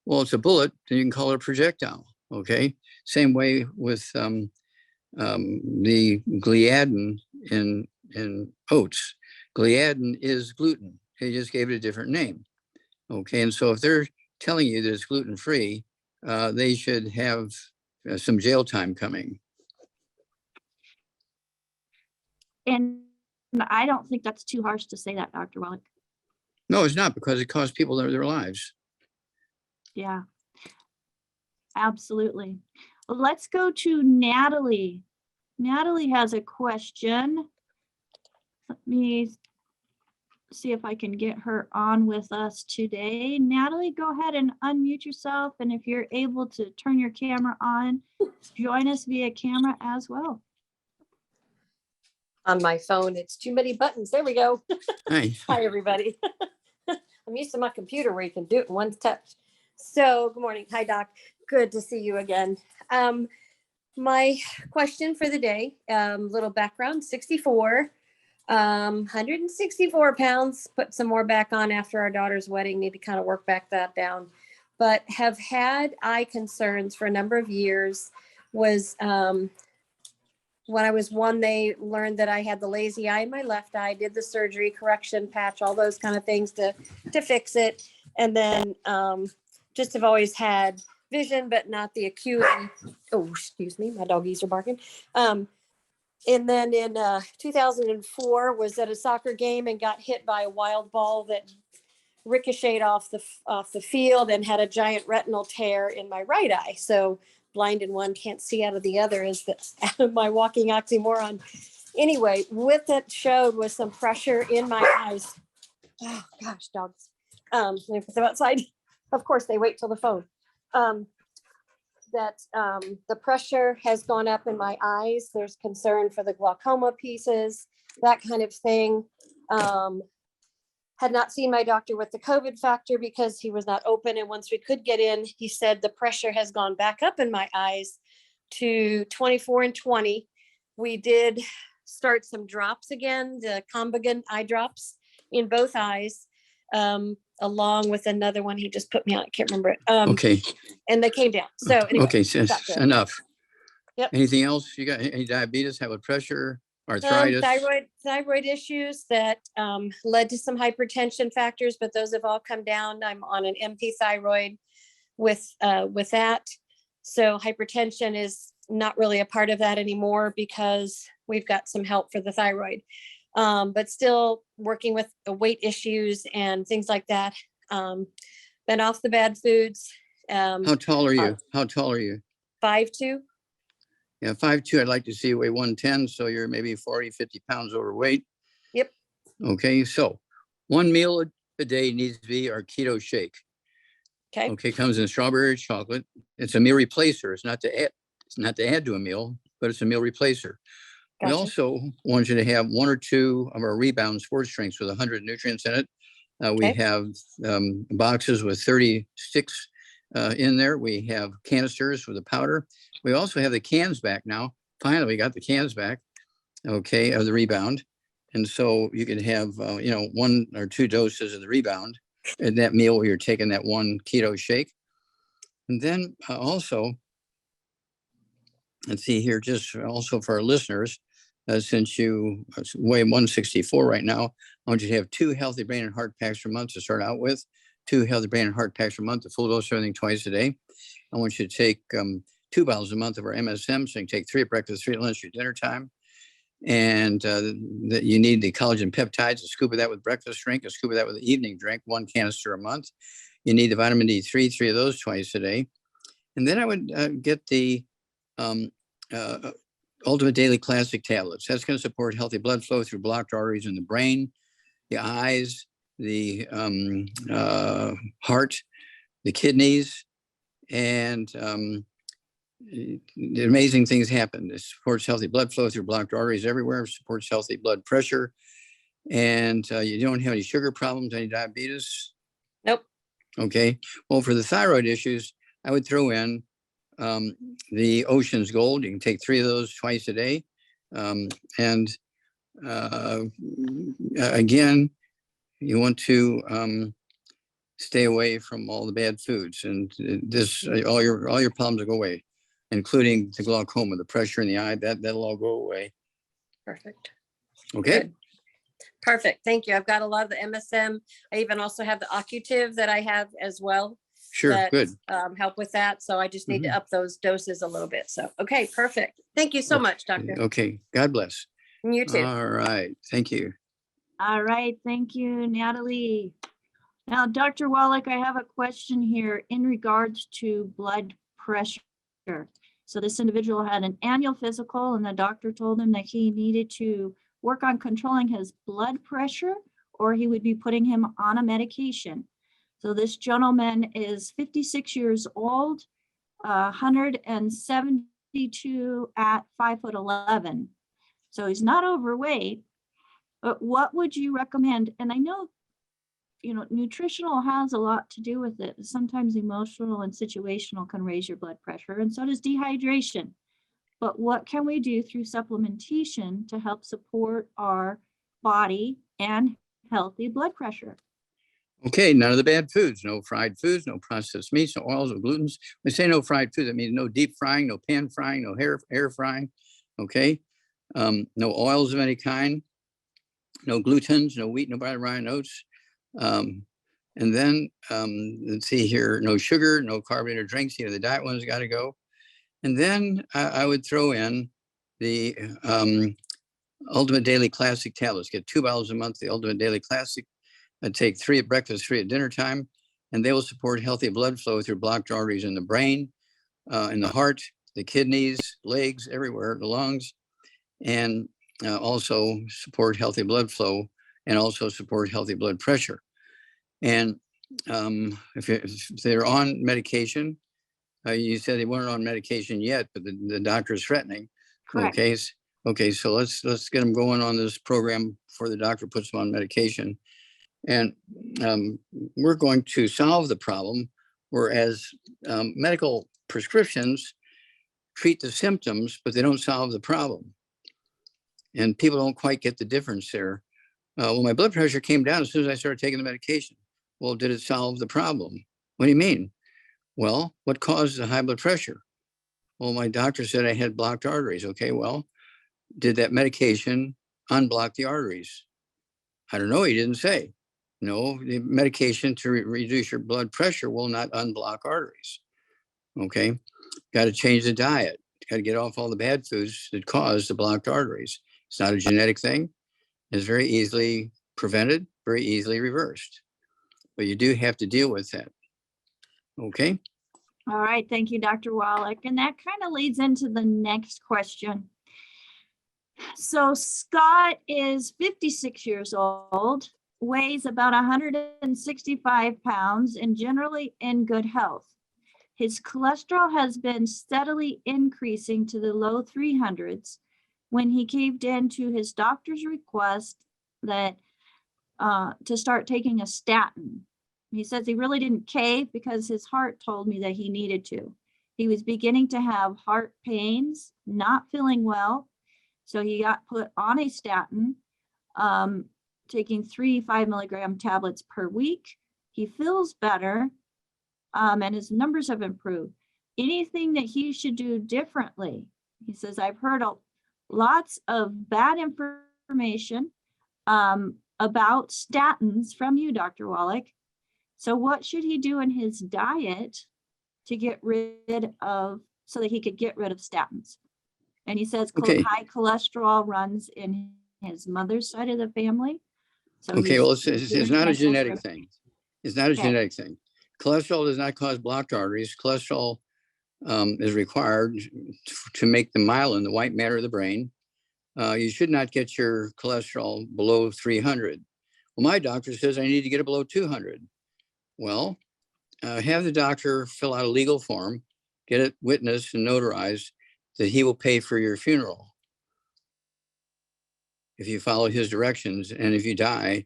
Well, it's a bullet, then you can call it a projectile. Okay. Same way with the gliadin in oats. Gliadin is gluten. They just gave it a different name. Okay. And so if they're telling you that it's gluten-free, they should have some jail time coming. And I don't think that's too harsh to say that, Dr. Wallach. No, it's not, because it costs people their lives. Yeah, absolutely. Well, let's go to Natalie. Natalie has a question. Let me see if I can get her on with us today. Natalie, go ahead and unmute yourself. And if you're able to turn your camera on, join us via camera as well. on my phone. It's too many buttons. There we go. Hi. Hi, everybody. I'm used to my computer where you can do it in one touch. So good morning. Hi, Doc. Good to see you again. My question for the day, little background, 64, 164 pounds, put some more back on after our daughter's wedding, need to kind of work back that down, but have had eye concerns for a number of years. Was when I was 1, they learned that I had the lazy eye in my left eye, did the surgery, correction patch, all those kind of things to fix it. And then just have always had vision, but not the acuity. Oh, excuse me, my doggies are barking. And then in 2004 was at a soccer game and got hit by a wild ball that ricocheted off the field and had a giant retinal tear in my right eye. So blind in one, can't see out of the other is my walking oxymoron. Anyway, what that showed was some pressure in my eyes. Oh gosh, dogs. Let me put them outside. Of course, they wait till the phone. That the pressure has gone up in my eyes. There's concern for the glaucoma pieces, that kind of thing. Had not seen my doctor with the COVID factor because he was not open. And once we could get in, he said the pressure has gone back up in my eyes to 24 and 20. We did start some drops again, the Combigan eye drops in both eyes, along with another one he just put me on. I can't remember it. Okay. And they came down. So anyway, Okay, so got good. enough. Yep. Anything else? You got any diabetes, high blood pressure, arthritis? Thyroid issues that led to some hypertension factors, but those have all come down. I'm on an MP thyroid with that. So hypertension is not really a part of that anymore because we've got some help for the thyroid. But still working with the weight issues and things like that. Been off the bad foods. How tall are you? How tall are you? 5'2". Yeah, 5'2". I'd like to see you weigh 110. So you're maybe 40, 50 pounds overweight. Yep. Okay. So one meal a day needs to be our keto shake. Okay. Okay. Comes in strawberry chocolate. It's a meal replacer. It's not to add to a meal, but it's a meal replacer. Gotcha. We also want you to have 1 or 2 of our Rebound sports drinks with 100 nutrients in it. We Okay. have boxes with 30 sticks in there. We have canisters with the powder. We also have the cans back now. Finally, we got the cans back, okay, of the Rebound. And so you can have, 1 or 2 doses of the Rebound at that meal where you're taking that one keto shake. And then also, let's see here, just also for our listeners, since you weigh 164 right now, I want you to have 2 healthy brain and heart packs per month to start out with. 2 healthy brain and heart packs per month, a full dose of everything twice a day. I want you to take 2 bottles a month of our MSM, so you can take 3 at breakfast, 3 at lunch, 3 at dinner time. And that you need the collagen peptides, a scoop of that with breakfast drink, a scoop of that with the evening drink, 1 canister a month. You need the vitamin D3, 3 of those twice a day. And then I would get the Ultimate Daily Classic tablets. That's going to support healthy blood flow through blocked arteries in the brain, the eyes, the heart, the kidneys, and the amazing things happen. It supports healthy blood flow through blocked arteries everywhere, supports healthy blood pressure, and you don't have any sugar problems, any diabetes? Nope. Okay. Well, for the thyroid issues, I would throw in the Ocean's Gold. You can take 3 of those twice a day. Again, you want to stay away from all the bad foods, and this all your problems will go away, including the glaucoma, the pressure in the eye. That'll all go away. Perfect. Okay. Good. Perfect. Thank you. I've got a lot of the MSM. I even also have the Occutive that I have as well. Sure. That, Good. help with that. So I just need to up those doses a little bit. So, okay, perfect. Thank you so much, Doctor. Okay. God bless. And you too. All right. Thank you. All right. Thank you, Natalie. Now, Dr. Wallach, I have a question here in regards to blood pressure. So this individual had an annual physical and the doctor told him that he needed to work on controlling his blood pressure or he would be putting him on a medication. So this gentleman is 56 years old, 172 at 5'11". So he's not overweight, but what would you recommend? And I know, nutritional has a lot to do with it. Sometimes emotional and situational can raise your blood pressure, and so does dehydration. But what can we do through supplementation to help support our body and healthy blood pressure? Okay, none of the bad foods, no fried foods, no processed meats, no oils, no glutens. We say no fried food, that means no deep frying, no pan frying, no air frying, okay? No oils of any kind, no glutens, no wheat, no butter, rye, and oats. And then, let's see here, no sugar, no carbonated drinks, the diet ones got to go. And then I would throw in the Ultimate Daily Classic tablets. Get 2 bottles a month, the Ultimate Daily Classic. I'd take 3 at breakfast, 3 at dinner time, and they will support healthy blood flow through blocked arteries in the brain, in the heart, the kidneys, legs, everywhere, the lungs, and also support healthy blood flow and also support healthy blood pressure. And if they're on medication, you said they weren't on medication yet, but the doctor is threatening. Correct. Okay, so let's get them going on this program before the doctor puts them on medication. And we're going to solve the problem, whereas medical prescriptions treat the symptoms, but they don't solve the problem. And people don't quite get the difference there. Well, my blood pressure came down as soon as I started taking the medication. Well, did it solve the problem? What do you mean? Well, what caused the high blood pressure? Well, my doctor said I had blocked arteries. Okay, well, did that medication unblock the arteries? I don't know, he didn't say. No, the medication to reduce your blood pressure will not unblock arteries. Okay, got to change the diet. Got to get off all the bad foods that cause the blocked arteries. It's not a genetic thing. It's very easily prevented, very easily reversed. But you do have to deal with that. Okay. All right. Thank you, Dr. Wallach. And that kind of leads into the next question. So Scott is 56 years old, weighs about 165 pounds, and generally in good health. His cholesterol has been steadily increasing to the low 300s when he caved into his doctor's request that to start taking a statin. He says he really didn't cave because his heart told me that he needed to. He was beginning to have heart pains, not feeling well. So he got put on a statin, taking 3 5-milligram tablets per week. He feels better, and his numbers have improved. Anything that he should do differently? He says, I've heard lots of bad information about statins from you, Dr. Wallach. So what should he do in his diet to get rid of, so that he could get rid of statins? And he says high cholesterol runs in his mother's side of the family. So okay, well, it's not a genetic thing. It's not a genetic thing. Cholesterol does not cause blocked arteries. Cholesterol is required to make the myelin, the white matter of the brain. You should not get your cholesterol below 300. Well, my doctor says I need to get it below 200. Well, have the doctor fill out a legal form, get it witnessed and notarized that he will pay for your funeral if you follow his directions, and if you die,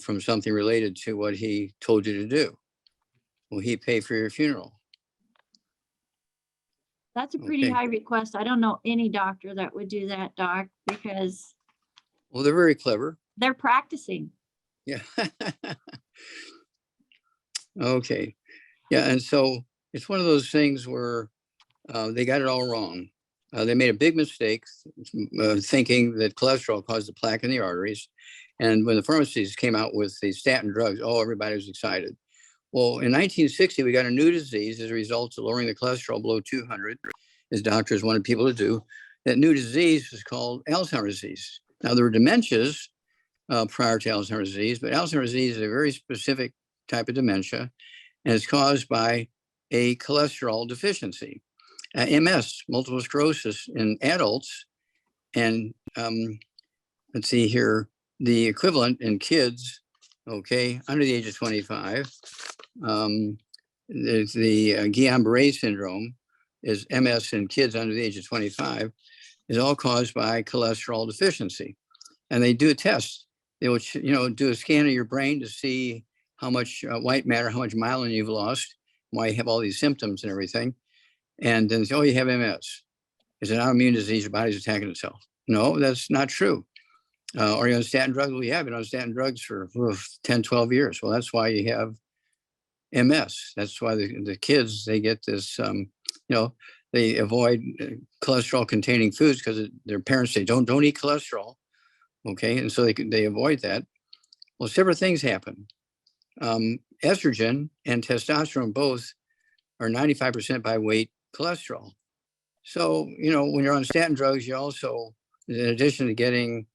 from something related to what he told you to do, will he pay for your funeral? That's a pretty high request. I don't know any doctor that would do that, Doc, because well, they're very clever. They're practicing. Yeah. Okay. Yeah, and so it's one of those things where they got it all wrong. They made a big mistake thinking that cholesterol caused the plaque in the arteries. And when the pharmacies came out with the statin drugs, everybody was excited. Well, in 1960, we got a new disease as a result of lowering the cholesterol below 200, as doctors wanted people to do. That new disease was called Alzheimer's disease. Now, there were dementias prior to Alzheimer's disease, but Alzheimer's disease is a very specific type of dementia, and it's caused by a cholesterol deficiency. MS, multiple sclerosis in adults, and let's see here, the equivalent in kids, okay, under the age of 25, there's the Guillain-Barré syndrome is MS in kids under the age of 25. is all caused by cholesterol deficiency. And they do a test. They will, do a scan of your brain to see how much white matter, how much myelin you've lost, why you have all these symptoms and everything. And then say, oh, you have MS. Is it an autoimmune disease? Your body's attacking itself. No, that's not true. Are you on statin drugs? Well, you have been on statin drugs for 10, 12 years. Well, that's why you have MS. That's why the kids, they get this, they avoid cholesterol containing foods because their parents say, don't eat cholesterol. Okay. And so they avoid that. Well, several things happen. Estrogen and testosterone both are 95% by weight cholesterol. So, when you're on statin drugs, you also, in addition to getting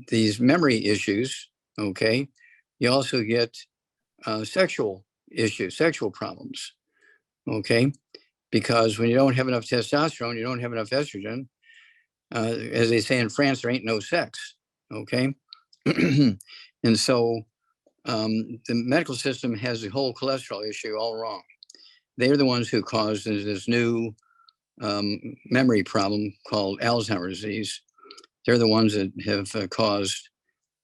these memory issues, okay, you also get sexual issues, sexual problems, okay, because when you don't have enough testosterone, you don't have enough estrogen. As they say in France, there ain't no sex, okay? And so the medical system has the whole cholesterol issue all wrong. They're the ones who caused this new memory problem called Alzheimer's disease. They're the ones that have caused,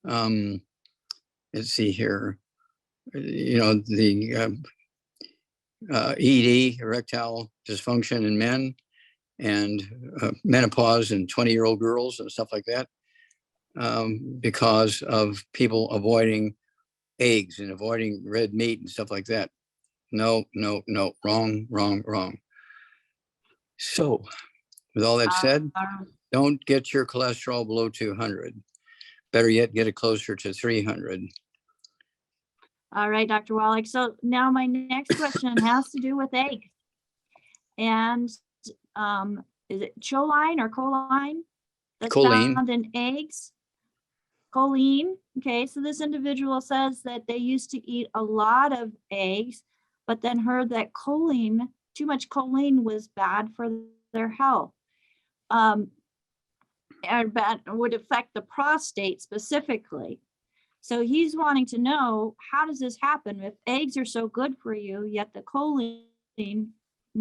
let's see here, the ED, erectile dysfunction in men, and menopause in 20-year-old girls and stuff like that, because of people avoiding eggs and avoiding red meat and stuff like that. No, wrong. So with all that said, don't get your cholesterol below 200. Better yet, get it closer to 300. All right, Dr. Wallach. So now my next question has to do with eggs. And is it choline or choline? That's Choline. found in eggs. Choline. Okay, so this individual says that they used to eat a lot of eggs, but then heard that too much choline was bad for their health. And would affect the prostate specifically. So he's wanting to know, how does this happen if eggs are so good for you, yet the choline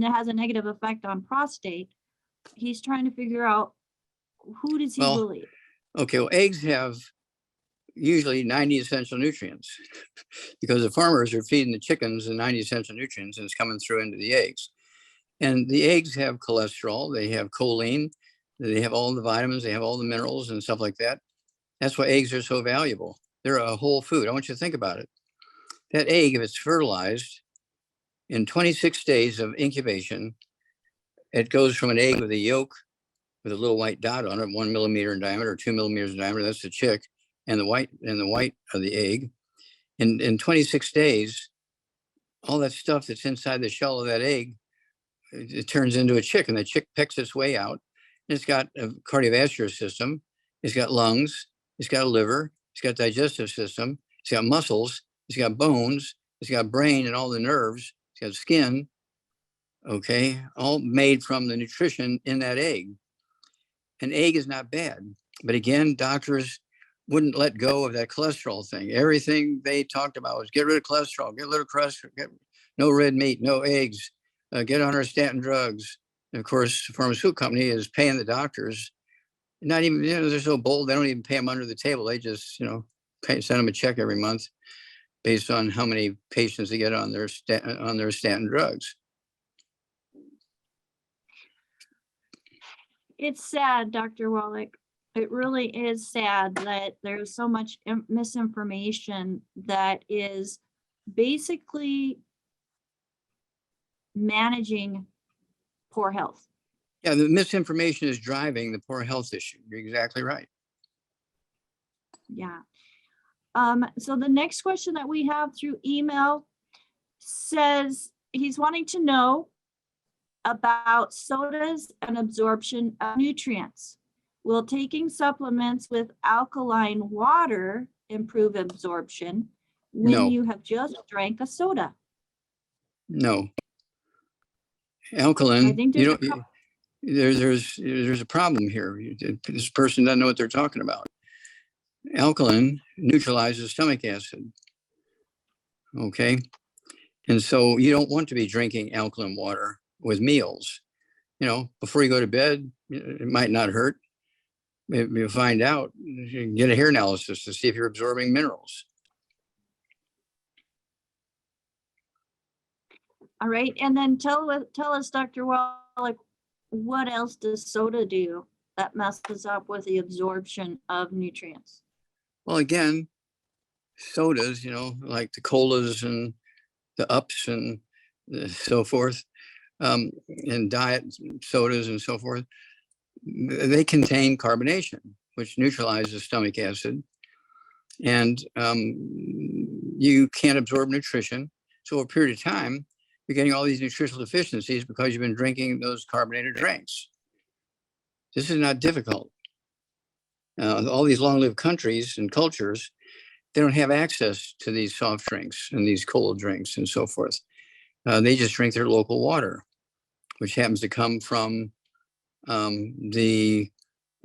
has a negative effect on prostate? He's trying to figure out, who does he believe? Okay, well, eggs have usually 90 essential nutrients because the farmers are feeding the chickens the 90 essential nutrients, and it's coming through into the eggs. And the eggs have cholesterol, they have choline, they have all the vitamins, they have all the minerals and stuff like that. That's why eggs are so valuable. They're a whole food. I want you to think about it. That egg, if it's fertilized, in 26 days of incubation, it goes from an egg with a yolk with a little white dot on it, 1 millimeter in diameter, 2 millimeters in diameter. That's the chick, and the white of the egg. In 26 days, all that stuff that's inside the shell of that egg, it turns into a chick, and the chick pecks its way out. And it's got a cardiovascular system. It's got lungs. It's got a liver. It's got digestive system. It's got muscles. It's got bones. It's got brain and all the nerves. It's got skin. Okay, all made from the nutrition in that egg. An egg is not bad, but again, doctors wouldn't let go of that cholesterol thing. Everything they talked about was get rid of cholesterol, get rid of cholesterol, no red meat, no eggs, get on our statin drugs. And of course, the pharmaceutical company is paying the doctors. Not even, they're so bold, they don't even pay them under the table. They just, send them a check every month based on how many patients they get on their statin drugs. It's sad, Dr. Wallach. It really is sad that there's so much misinformation that is basically managing poor health. Yeah, the misinformation is driving the poor health issue. You're exactly right. Yeah. So the next question that we have through email says he's wanting to know about sodas and absorption of nutrients. Will taking supplements with alkaline water improve absorption when you have just drank a soda? No. Alkaline, I think there's a problem here. This person doesn't know what they're talking about. Alkaline neutralizes stomach acid. Okay. And so you don't want to be drinking alkaline water with meals. before you go to bed, it might not hurt. Maybe you'll find out, you can get a hair analysis to see if you're absorbing minerals. All right, and then tell us, Dr. Wallach, what else does soda do that messes up with the absorption of nutrients? Well, again, sodas, like the colas and the ups and so forth, and diet sodas and so forth, they contain carbonation, which neutralizes stomach acid. And you can't absorb nutrition. So over a period of time, you're getting all these nutritional deficiencies because you've been drinking those carbonated drinks. This is not difficult. All these long-lived countries and cultures, they don't have access to these soft drinks and these cold drinks and so forth. They just drink their local water, which happens to come from the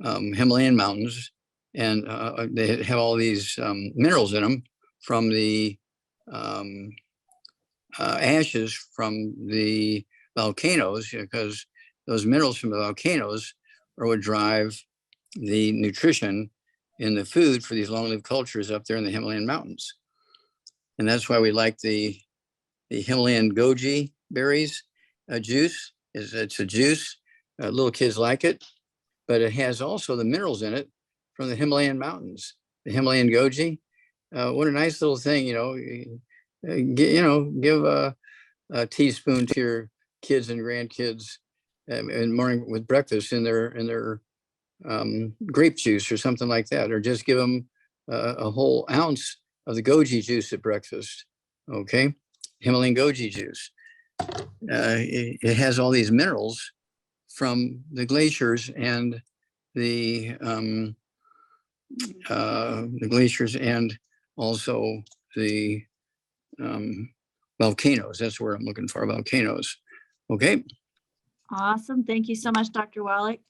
Himalayan mountains, and they have all these minerals in them from the ashes from the volcanoes, because those minerals from the volcanoes are what drive the nutrition in the food for these long-lived cultures up there in the Himalayan mountains. And that's why we like the Himalayan goji berries juice. It's a juice. Little kids like it, but it has also the minerals in it from the Himalayan mountains. The Himalayan goji, what a nice little thing, give a teaspoon to your kids and grandkids in the morning with breakfast in their grape juice or something like that, or just give them a whole ounce of the goji juice at breakfast. Okay, Himalayan goji juice. It has all these minerals from the glaciers and the glaciers and also the volcanoes. That's where I'm looking for, volcanoes. Okay. Awesome. Thank you so much, Dr. Wallach.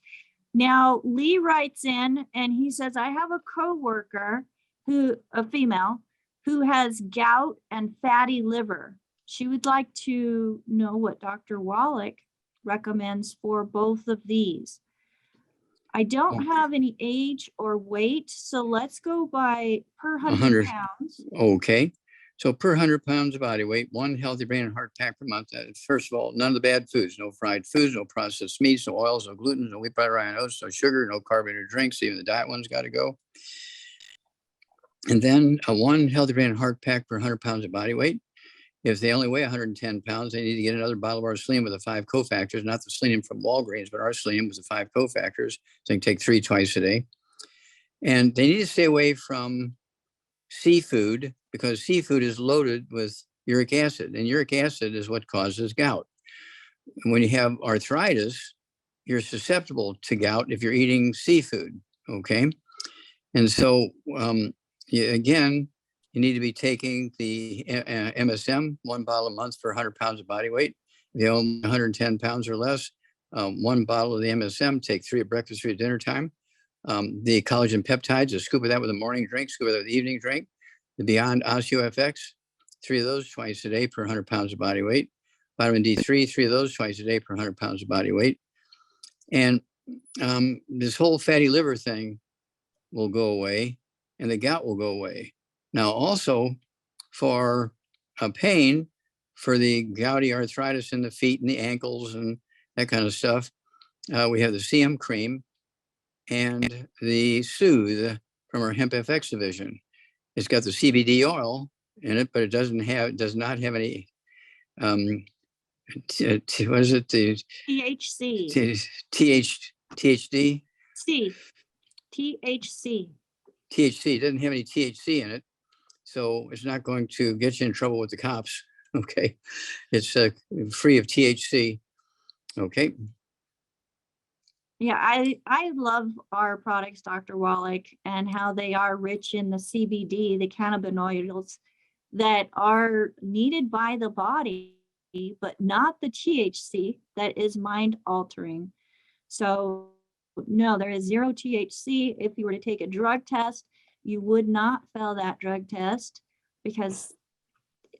Now, Lee writes in and he says, I have a coworker a female, who has gout and fatty liver. She would like to know what Dr. Wallach recommends for both of these. I don't have any age or weight, so let's go by per 100 pounds. Okay. So per 100 pounds of body weight, 1 healthy brain and heart pack per month. First of all, none of the bad foods, no fried foods, no processed meats, no oils, no gluten, no wheat, butter, rye, and oats, no sugar, no carbonated drinks. Even the diet ones got to go. And then 1 healthy brain and heart pack per 100 pounds of body weight. If they only weigh 110 pounds, they need to get another bottle of our selenium with the 5 cofactors, not the selenium from Walgreens, but our selenium with the 5 cofactors. So they can take 3 twice a day. And they need to stay away from seafood, because seafood is loaded with uric acid, and uric acid is what causes gout. And when you have arthritis, you're susceptible to gout if you're eating seafood. Okay. And so, again, you need to be taking the MSM, 1 bottle a month for 100 pounds of body weight. If you own 110 pounds or less, 1 bottle of the MSM, take 3 at breakfast, 3 at dinner time. The collagen peptides, a scoop of that with a morning drink, scoop of that with the evening drink. The Beyond OsteoFX, 3 of those twice a day per 100 pounds of body weight. Vitamin D3, 3 of those twice a day per 100 pounds of body weight. And this whole fatty liver thing will go away, and the gout will go away. Now, also for pain, for the gouty arthritis in the feet and the ankles and that kind of stuff, we have the CM cream and the Soothe from our Hemp FX division. It's got the CBD oil in it, but it does not have any, what is it? The THC. THD? THC. THC, it doesn't have any THC in it. So it's not going to get you in trouble with the cops. Okay. It's free of THC. Okay. Yeah, I love our products, Dr. Wallach, and how they are rich in the CBD, the cannabinoids that are needed by the body, but not the THC that is mind altering. So no, there is 0 THC. If you were to take a drug test, you would not fail that drug test because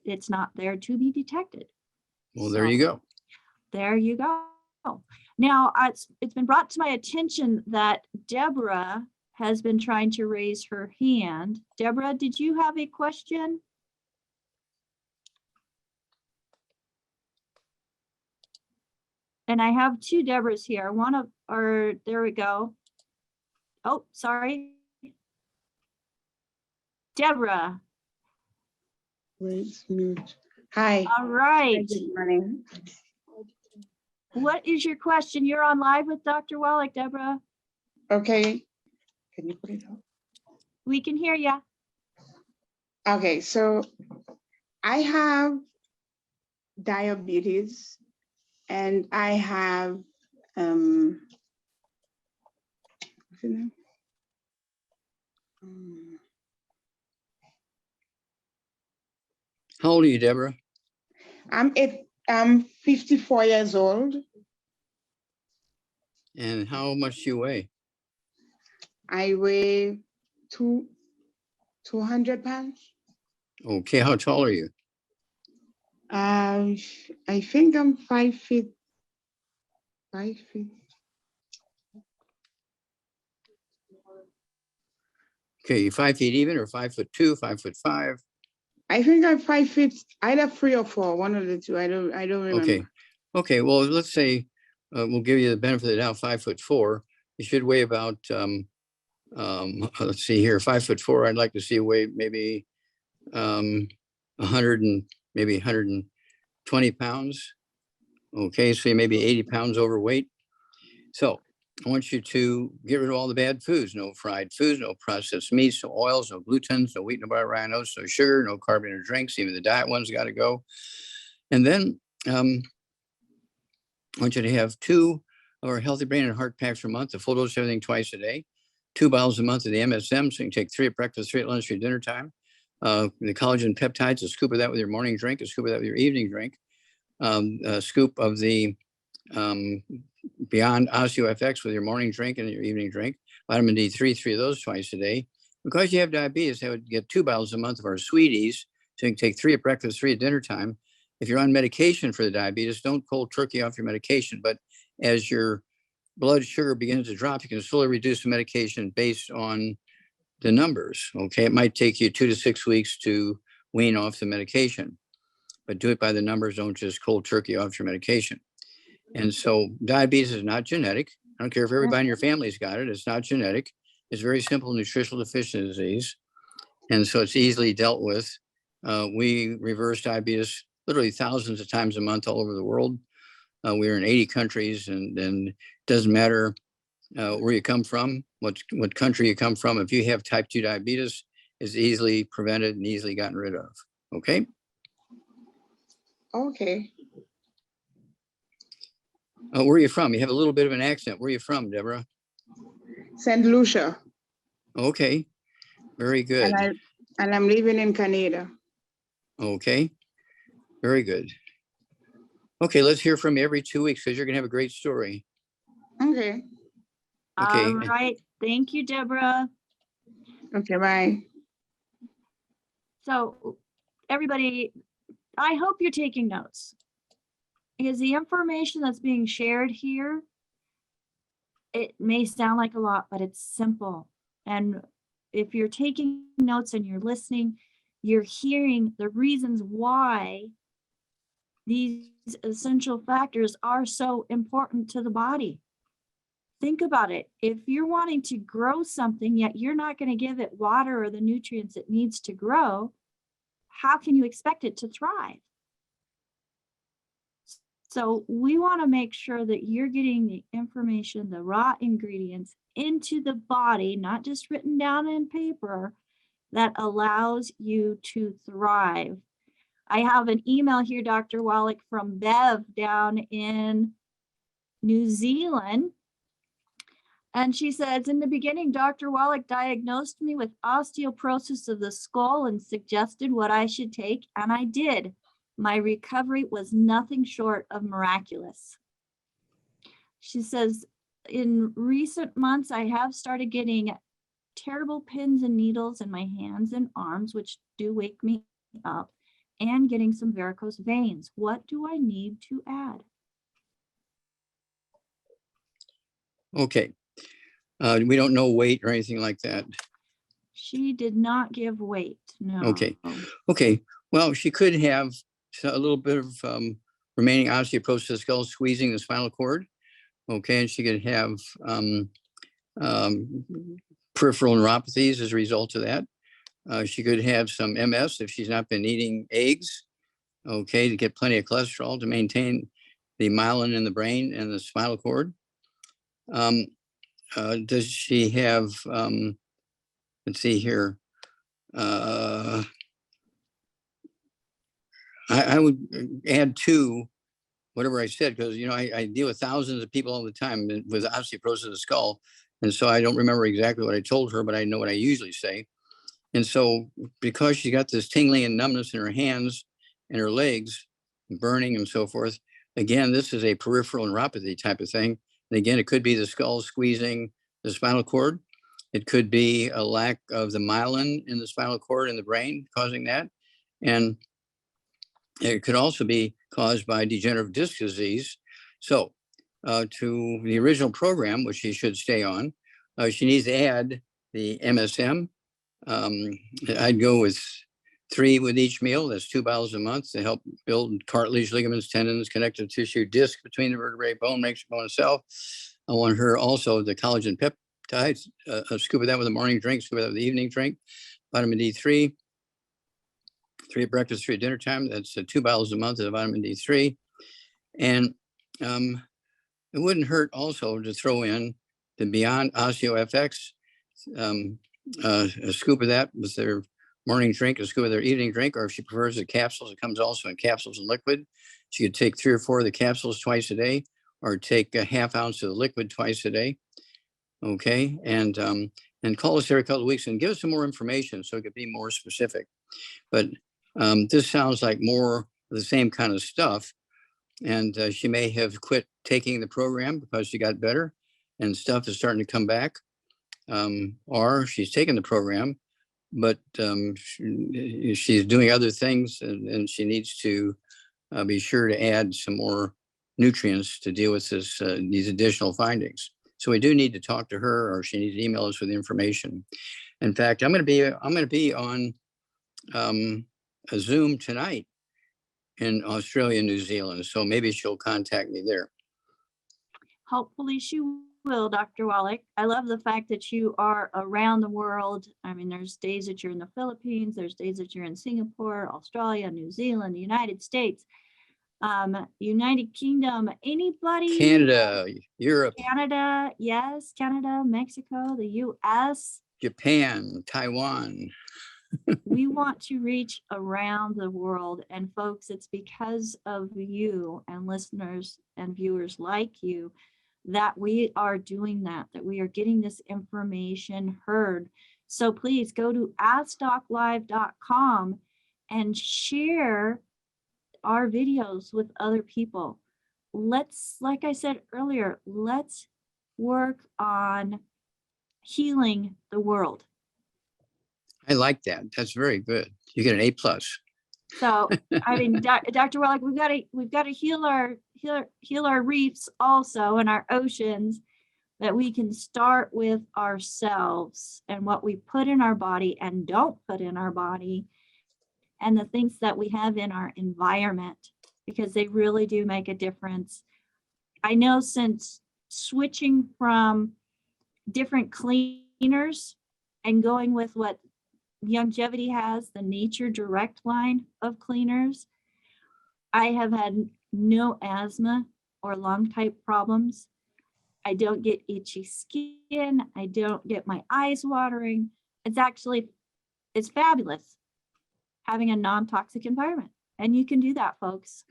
it's not there to be detected. Well, there you go. There you go. Now, it's been brought to my attention that Deborah has been trying to raise her hand. Deborah, did you have a question? And I have two Deborahs here. There we go. Oh, sorry. Deborah. Wait, mute. Hi. All right. Hi, good morning. What is your question? You're on live with Dr. Wallach, Deborah. Okay. Can you put it up? We can hear you. Okay, so I have diabetes and I have what's the name? How old are you, Deborah? I'm 54 years old. And how much do you weigh? I weigh 200 pounds. Okay, how tall are you? I think I'm 5 feet. 5 feet. Okay, you 5 feet even or 5'2", 5'5"? I think I'm 5 feet, either 3 or 4, one of the two. I don't remember. Okay. Okay, well, let's say we'll give you the benefit of the doubt, 5'4". You should weigh about let's see here, 5'4". I'd like to see you weigh maybe 100 and maybe 120 pounds. Okay, so you may be 80 pounds overweight. So I want you to get rid of all the bad foods: no fried foods, no processed meats, no oils, no glutens, no wheat, no butter, rhinos, no sugar, no carbonated drinks. Even the diet ones got to go. And then I want you to have 2 of our Healthy Brain and Heart Packs per month, the full dose of everything twice a day, 2 bottles a month of the MSM, so you can take 3 at breakfast, 3 at lunch, 3 at dinner time. The collagen peptides, a scoop of that with your morning drink, a scoop of that with your evening drink, a scoop of the Beyond OsteoFX with your morning drink and your evening drink, vitamin D3, 3 of those twice a day. Because you have diabetes, I would get 2 bottles a month of our sweeties, so you can take 3 at breakfast, 3 at dinner time. If you're on medication for the diabetes, don't cold turkey off your medication, but as your blood sugar begins to drop, you can slowly reduce the medication based on the numbers. Okay, it might take you 2 to 6 weeks to wean off the medication, but do it by the numbers. Don't just cold turkey off your medication. And so diabetes is not genetic. I don't care if everybody in your family's got it. It's not genetic. It's very simple nutritional deficiency disease. And so it's easily dealt with. We reverse diabetes literally thousands of times a month all over the world. We're in 80 countries, and it doesn't matter where you come from, what country you come from. If you have type 2 diabetes, it's easily prevented and easily gotten rid of. Okay? Okay. Where are you from? You have a little bit of an accent. Where are you from, Deborah? St. Lucia. Okay, very good. And I'm living in Canada. Okay, very good. Okay, let's hear from you every 2 weeks because you're gonna have a great story. Okay. Okay. All right. Thank you, Deborah. Okay, bye. So everybody, I hope you're taking notes, because the information that's being shared here, it may sound like a lot, but it's simple. And if you're taking notes and you're listening, you're hearing the reasons why these essential factors are so important to the body. Think about it. If you're wanting to grow something, yet you're not going to give it water or the nutrients it needs to grow, how can you expect it to thrive? So we want to make sure that you're getting the information, the raw ingredients into the body, not just written down in paper, that allows you to thrive. I have an email here, Dr. Wallach, from Bev down in New Zealand. And she says, in the beginning, Dr. Wallach diagnosed me with osteoporosis of the skull and suggested what I should take, and I did. My recovery was nothing short of miraculous. She says, in recent months, I have started getting terrible pins and needles in my hands and arms, which do wake me up, and getting some varicose veins. What do I need to add? Okay. We don't know weight or anything like that. She did not give weight, no. Okay. Okay. Well, she could have a little bit of remaining osteoporosis of the skull squeezing the spinal cord. Okay. And she could have peripheral neuropathies as a result of that. She could have some MS if she's not been eating eggs. Okay. To get plenty of cholesterol to maintain the myelin in the brain and the spinal cord. Does she have, let's see here. I would add to whatever I said, because, you know, I deal with thousands of people all the time with osteoporosis of the skull. And so I don't remember exactly what I told her, but I know what I usually say. And so because she got this tingling and numbness in her hands and her legs, burning and so forth, again, this is a peripheral neuropathy type of thing. And again, it could be the skull squeezing the spinal cord. It could be a lack of the myelin in the spinal cord and the brain causing that. And it could also be caused by degenerative disc disease. So to the original program, which she should stay on, she needs to add the MSM. I'd go with 3 with each meal. That's 2 bottles a month to help build cartilage, ligaments, tendons, connective tissue, disc between the vertebrae, bone, makes the bone itself. I want her also the collagen peptides, a scoop of that with a morning drink, scoop of that with the evening drink, vitamin D3, 3 at breakfast, 3 at dinner time. That's 2 bottles a month of vitamin D3. And it wouldn't hurt also to throw in the Beyond OsteoFX, a scoop of that with their morning drink, a scoop of their evening drink, or if she prefers the capsules, it comes also in capsules and liquid. She could take 3 or 4 of the capsules twice a day, or take a ½ ounce of the liquid twice a day. Okay, and call us every couple of weeks and give us some more information so it could be more specific. But this sounds like more of the same kind of stuff. And she may have quit taking the program because she got better and stuff is starting to come back. Or she's taken the program, but she's doing other things and she needs to be sure to add some more nutrients to deal with this, these additional findings. So we do need to talk to her, or she needs to email us with information. In fact, I'm going to be on a Zoom tonight in Australia, New Zealand. So maybe she'll contact me there. Hopefully she will, Dr. Wallach. I love the fact that you are around the world. I mean, there's days that you're in the Philippines, there's days that you're in Singapore, Australia, New Zealand, the United States, United Kingdom, anybody. Canada, Europe. Canada, yes, Canada, Mexico, the US. Japan, Taiwan. We want to reach around the world. And folks, it's because of you and listeners and viewers like you that we are doing that we are getting this information heard. So please go to AskDocLive.com and share our videos with other people. Let's, like I said earlier, let's work on healing the world. I like that. That's very good. You get an A+. So, I mean, Dr. Wallach, we've got to heal our reefs also and our oceans, that we can start with ourselves and what we put in our body and don't put in our body, and the things that we have in our environment, because they really do make a difference. I know since switching from different cleaners and going with what Longevity has, the Nature Direct line of cleaners, I have had no asthma or lung type problems. I don't get itchy skin. I don't get my eyes watering. It's fabulous having a non-toxic environment. And you can do that, folks.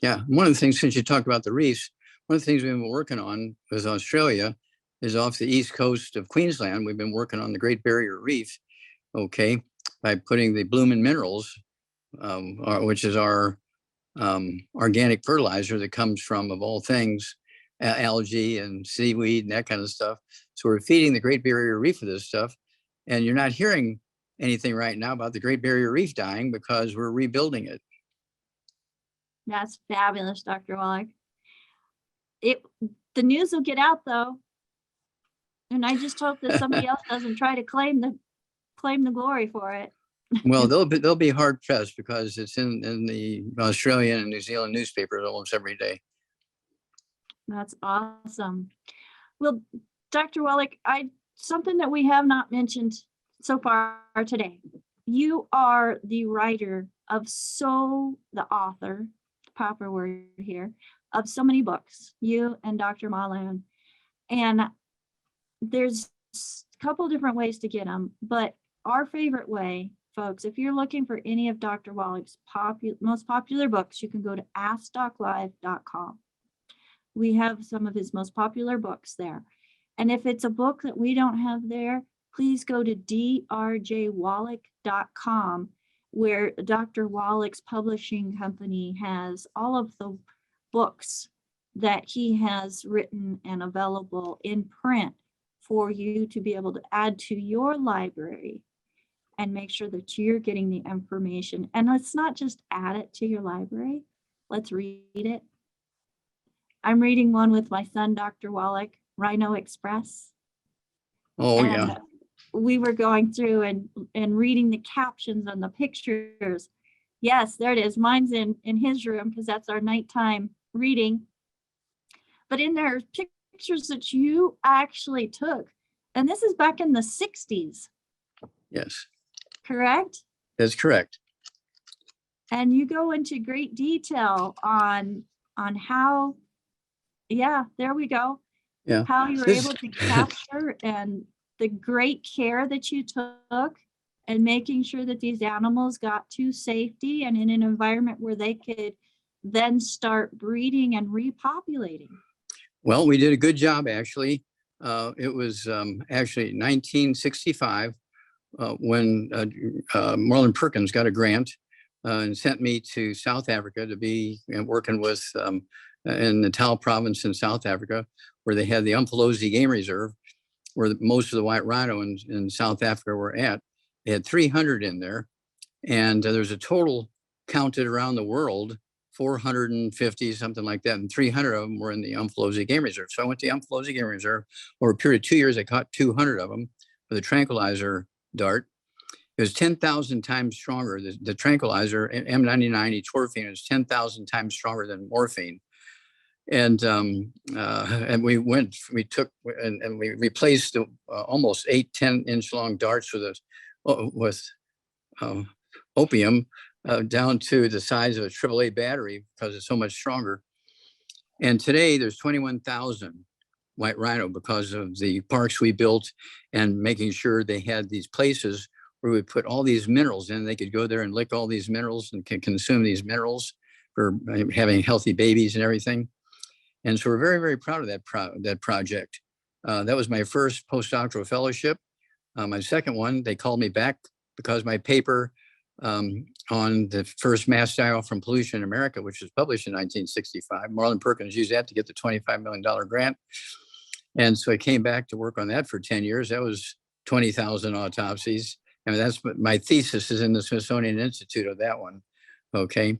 Yeah, one of the things, since you talked about the reefs, one of the things we've been working on with Australia is off the east coast of Queensland. We've been working on the Great Barrier Reef, okay, by putting the Bloomin' Minerals, which is our organic fertilizer that comes from, of all things, algae and seaweed and that kind of stuff. So we're feeding the Great Barrier Reef with this stuff. And you're not hearing anything right now about the Great Barrier Reef dying because we're rebuilding it. That's fabulous, Dr. Wallach. The news will get out though. And I just hope that somebody else doesn't try to claim the glory for it. Well, they'll be hard pressed because it's in the Australian and New Zealand newspapers almost every day. That's awesome. Well, Dr. Wallach, something that we have not mentioned so far today. You are the writer of the author, proper word here, of so many books, you and Dr. Malan. And there's a couple different ways to get them, but our favorite way, folks, if you're looking for any of Dr. Wallach's most popular books, you can go to askdoclive.com. We have some of his most popular books there. And if it's a book that we don't have there, please go to drjwallach.com, where Dr. Wallach's publishing company has all of the books that he has written and available in print for you to be able to add to your library and make sure that you're getting the information. And let's not just add it to your library, let's read it. I'm reading one with my son, Dr. Wallach, Rhino Express. Oh, And yeah. we were going through and reading the captions on the pictures. Yes, there it is. Mine's in his room because that's our nighttime reading. But in there are pictures that you actually took. And this is back in the 60s. Yes, Correct? that's correct. And you go into great detail on how, yeah, there we go. Yeah. How you were This- able to capture and the great care that you took and making sure that these animals got to safety and in an environment where they could then start breeding and repopulating. Well, we did a good job, actually. It was actually 1965 when Marlon Perkins got a grant and sent me to South Africa to be working with in Natal province in South Africa, where they had the Umfolozi Game Reserve, where most of the white rhino in South Africa were at. They had 300 in there, and there's a total counted around the world 450, something like that, and 300 of them were in the Umfolozi Game Reserve. So I went to the Umfolozi Game Reserve. Over a period of 2 years, I caught 200 of them with a tranquilizer dart. It was 10,000 times stronger. The tranquilizer, M99 etorphine, is 10,000 times stronger than morphine. And we replaced the almost 8-10-inch long darts with opium down to the size of a AAA battery because it's so much stronger. And today there's 21,000 white rhino because of the parks we built and making sure they had these places where we put all these minerals in. They could go there and lick all these minerals and can consume these minerals for having healthy babies and everything. And so we're very, very proud of that project. That was my first postdoctoral fellowship. My second one, they called me back because my paper on the first mass die off from pollution in America, which was published in 1965, Marlon Perkins used that to get the $25 million grant. And so I came back to work on that for 10 years. That was 20,000 autopsies. I mean, that's what my thesis is in the Smithsonian Institute of that one. Okay.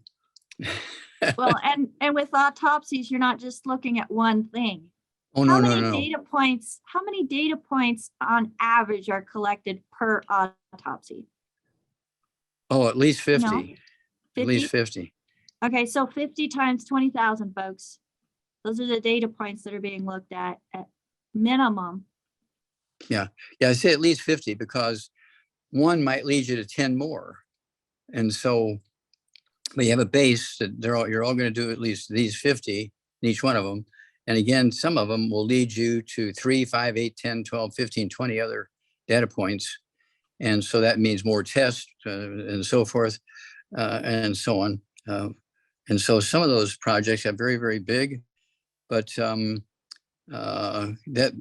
Well, and with autopsies, you're not just looking at one thing. Oh, no, no, no. How many data points on average are collected per autopsy? Oh, at least 50. No? At least 50. Okay, so 50 times 20,000, folks. Those are the data points that are being looked at minimum. Yeah, I say at least 50 because one might lead you to 10 more. And so we have a base that you're all going to do at least these 50 in each one of them. And again, some of them will lead you to 3, 5, 8, 10, 12, 15, 20 other data points. And so that means more tests and so forth and so on. And so some of those projects are very, very big, but that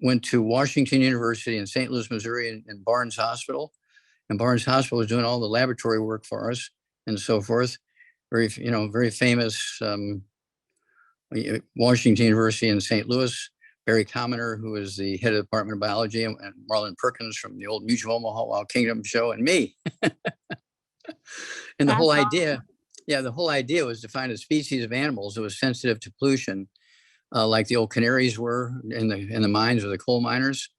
went to Washington University in St. Louis, Missouri, and Barnes Hospital. And Barnes Hospital was doing all the laboratory work for us and so forth. Very famous Washington University in St. Louis. Barry Commoner, who is the head of the Department of Biology, and Marlon Perkins from the old Mutual Omaha Wild Kingdom show, and me. And the whole idea was to find a species of animals that was sensitive to pollution like the old canaries were in the mines or the coal miners.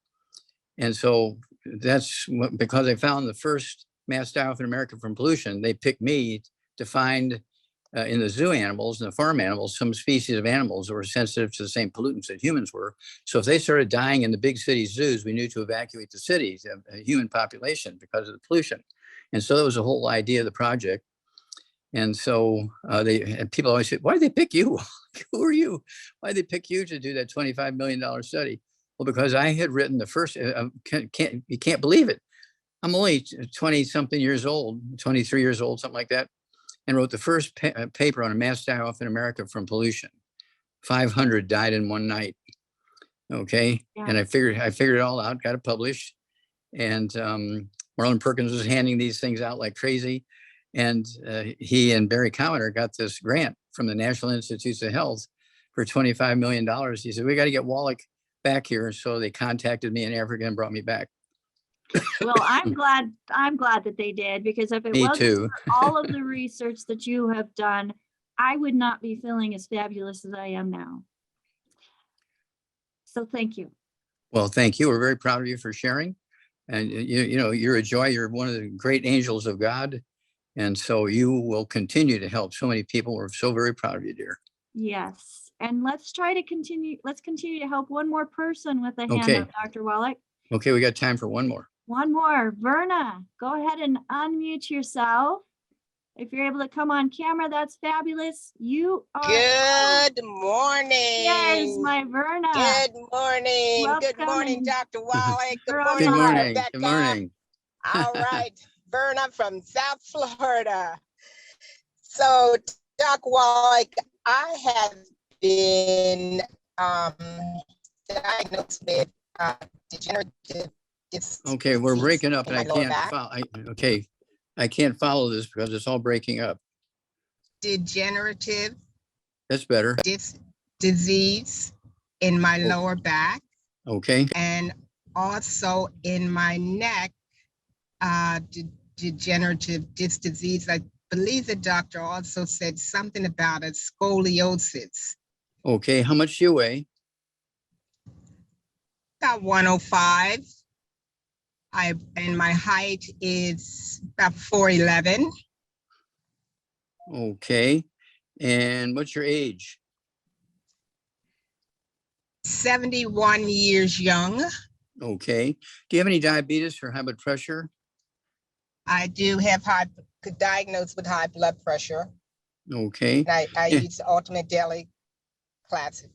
And so that's because they found the first mass die-off in America from pollution, they picked me to find in the zoo animals and the farm animals, some species of animals that were sensitive to the same pollutants that humans were. So if they started dying in the big city zoos, we knew to evacuate the cities, a human population, because of the pollution. And so that was the whole idea of the project. And so people always say, why did they pick you? Who are you? Why did they pick you to do that $25 million study? Well, because I had written the first, you can't believe it. I'm only 20 something years old, 23 years old, something like that, and wrote the first paper on a mass die-off in America from pollution. 500 died in one night. Okay. Yeah. And I figured it all out, got it published. And Marlon Perkins was handing these things out like crazy. And he and Barry Commoner got this grant from the National Institutes of Health for $25 million. He said, we got to get Wallach back here. So they contacted me in Africa and brought me back. Well, I'm glad that they did, because if it wasn't for all of the research that you have done, I would not be feeling as fabulous as I am now. So thank you. Well, thank you. We're very proud of you for sharing. And you know, you're a joy. You're one of the great angels of God. And so you will continue to help so many people. We're so very proud of you, dear. Yes. And let's continue to help one more person with a hand up, Dr. Wallach. Okay, we got time for one more. One more. Verna, go ahead and unmute yourself. If you're able to come on camera, that's fabulous. You are. Good morning. Yes, my Verna. Good morning. Welcome. Good morning, Dr. Wallach. Good morning, Rebecca. Good morning. All right, Verna from South Florida. So, Dr. Wallach, I have been diagnosed with degenerative disc. Okay, we're breaking up, and I can't back. follow. I can't follow this because it's all breaking up. Degenerative. That's better. Disc disease in my lower back. Okay. And also in my neck, degenerative disc disease. I believe the doctor also said something about a scoliosis. Okay, how much do you weigh? About 105. And my height is about 4'11". Okay, and what's your age? 71 years young. Okay, do you have any diabetes or high blood pressure? I do have diagnosed with high blood pressure. Okay. And I use Ultimate Daily Classic.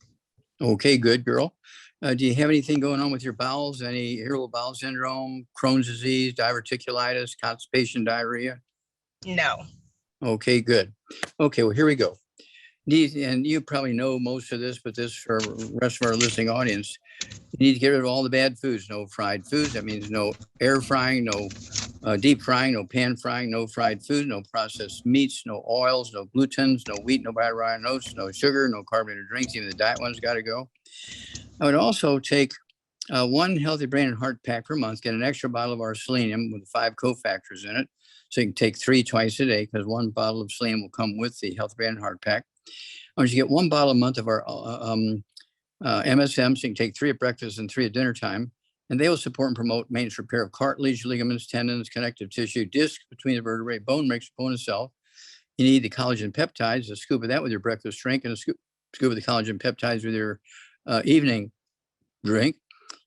Okay, good girl. Do you have anything going on with your bowels? Any irritable bowel syndrome, Crohn's disease, diverticulitis, constipation, diarrhea? No. Okay, good. Okay, well, here we go. And you probably know most of this, but this for the rest of our listening audience, you need to get rid of all the bad foods. No fried foods. That means no air frying, no deep frying, no pan frying, no fried food, no processed meats, no oils, no glutens, no wheat, no biotin oats, no sugar, no carbonated drinks. Even the diet ones got to go. I would also take one healthy brain and heart pack per month, get an extra bottle of our selenium with 5 cofactors in it. So you can take 3 twice a day, because 1 bottle of selenium will come with the healthy brain and heart pack. I want you to get 1 bottle a month of our MSM, so you can take 3 at breakfast and 3 at dinner time. And they will support and promote maintenance repair of cartilage, ligaments, tendons, connective tissue, disc between the vertebrae, bone mix, bone cell. You need the collagen peptides, a scoop of that with your breakfast drink, and a scoop of the collagen peptides with your evening drink.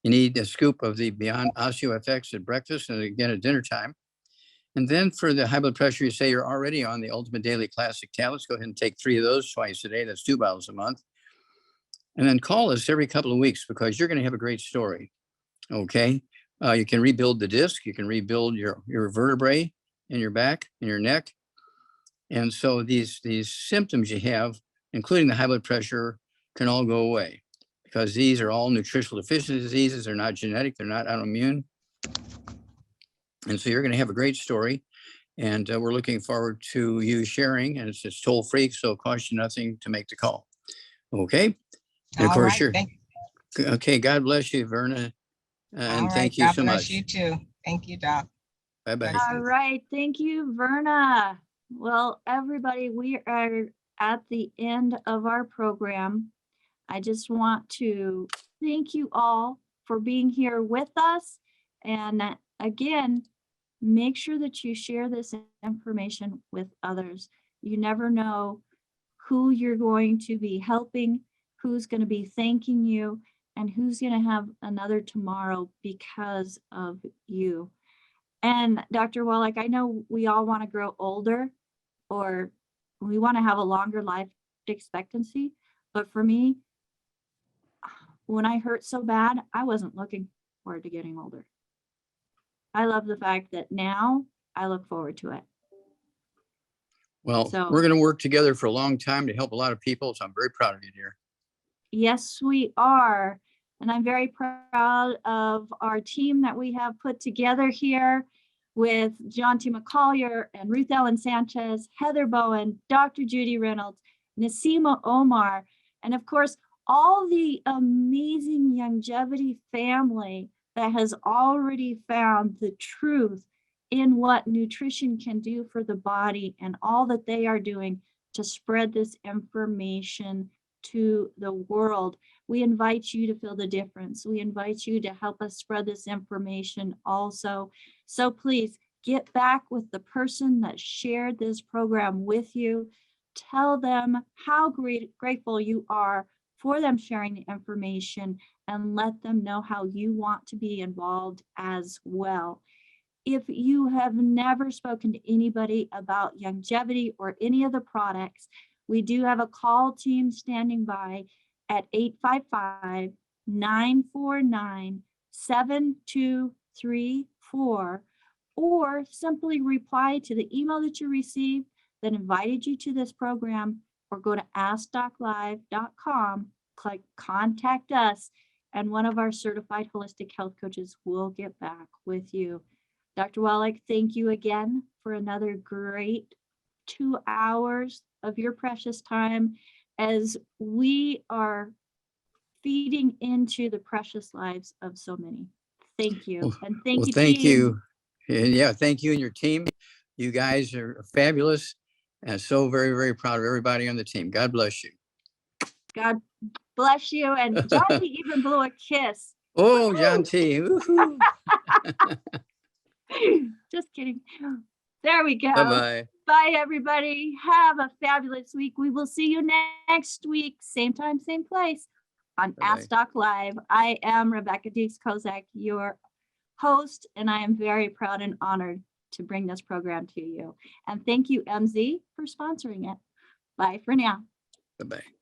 You need a scoop of the Beyond OsteoFX at breakfast and again at dinner time. And then for the high blood pressure, you say you're already on the Ultimate Daily Classic tablets. Go ahead and take 3 of those twice a day. That's 2 bottles a month. And then call us every couple of weeks, because you're going to have a great story. Okay. You can rebuild the disc. You can rebuild your vertebrae in your back and your neck. And so these symptoms you have, including the high blood pressure, can all go away, because these are all nutritional deficiency diseases. They're not genetic. They're not autoimmune. And so you're going to have a great story. And we're looking forward to you sharing. And it's toll free, so it costs you nothing to make the call. Okay. And of course, you're okay. God bless you, Verna. And thank you so much. God bless you too. Thank you, Doc. Bye-bye. All right. Thank you, Verna. Well, everybody, we are at the end of our program. I just want to thank you all for being here with us. And again, make sure that you share this information with others. You never know who you're going to be helping, who's going to be thanking you, and who's going to have another tomorrow because of you. And Dr. Wallach, I know we all want to grow older, or we want to have a longer life expectancy. But for me, when I hurt so bad, I wasn't looking forward to getting older. I love the fact that now I look forward to it. Well, So- we're going to work together for a long time to help a lot of people. So I'm very proud of you, dear. Yes, we are. And I'm very proud of our team that we have put together here with John T. McCollier and Ruth Ellen Sanchez, Heather Bowen, Dr. Judy Reynolds, Nasima Omar, and of course, all the amazing longevity family that has already found the truth in what nutrition can do for the body and all that they are doing to spread this information to the world. We invite you to feel the difference. We invite you to help us spread this information also. So please get back with the person that shared this program with you. Tell them how grateful you are for them sharing the information, and let them know how you want to be involved as well. If you have never spoken to anybody about longevity or any of the products, we do have a call team standing by at 855-949-7234, or simply reply to the email that you received that invited you to this program, or go to AskDocLive.com, click Contact Us, and one of our certified holistic health coaches will get back with you. Dr. Wallach, thank you again for another great 2 hours of your precious time as we are feeding into the precious lives of so many. Thank you. And thank Well, you, thank team. you. And yeah, thank you and your team. You guys are fabulous. And so very, very proud of everybody on the team. God bless you. God bless you. And John T. even blew a kiss. Oh, John T. Woohoo. Just kidding. There we go. Bye-bye. Bye, everybody. Have a fabulous week. We will see you next week. Same time, same place on Bye-bye. Ask Doc Live. I am Rebecca Dukes-Kozak, your host, and I am very proud and honored to bring this program to you. And thank you, MZ, for sponsoring it. Bye for now. Bye-bye.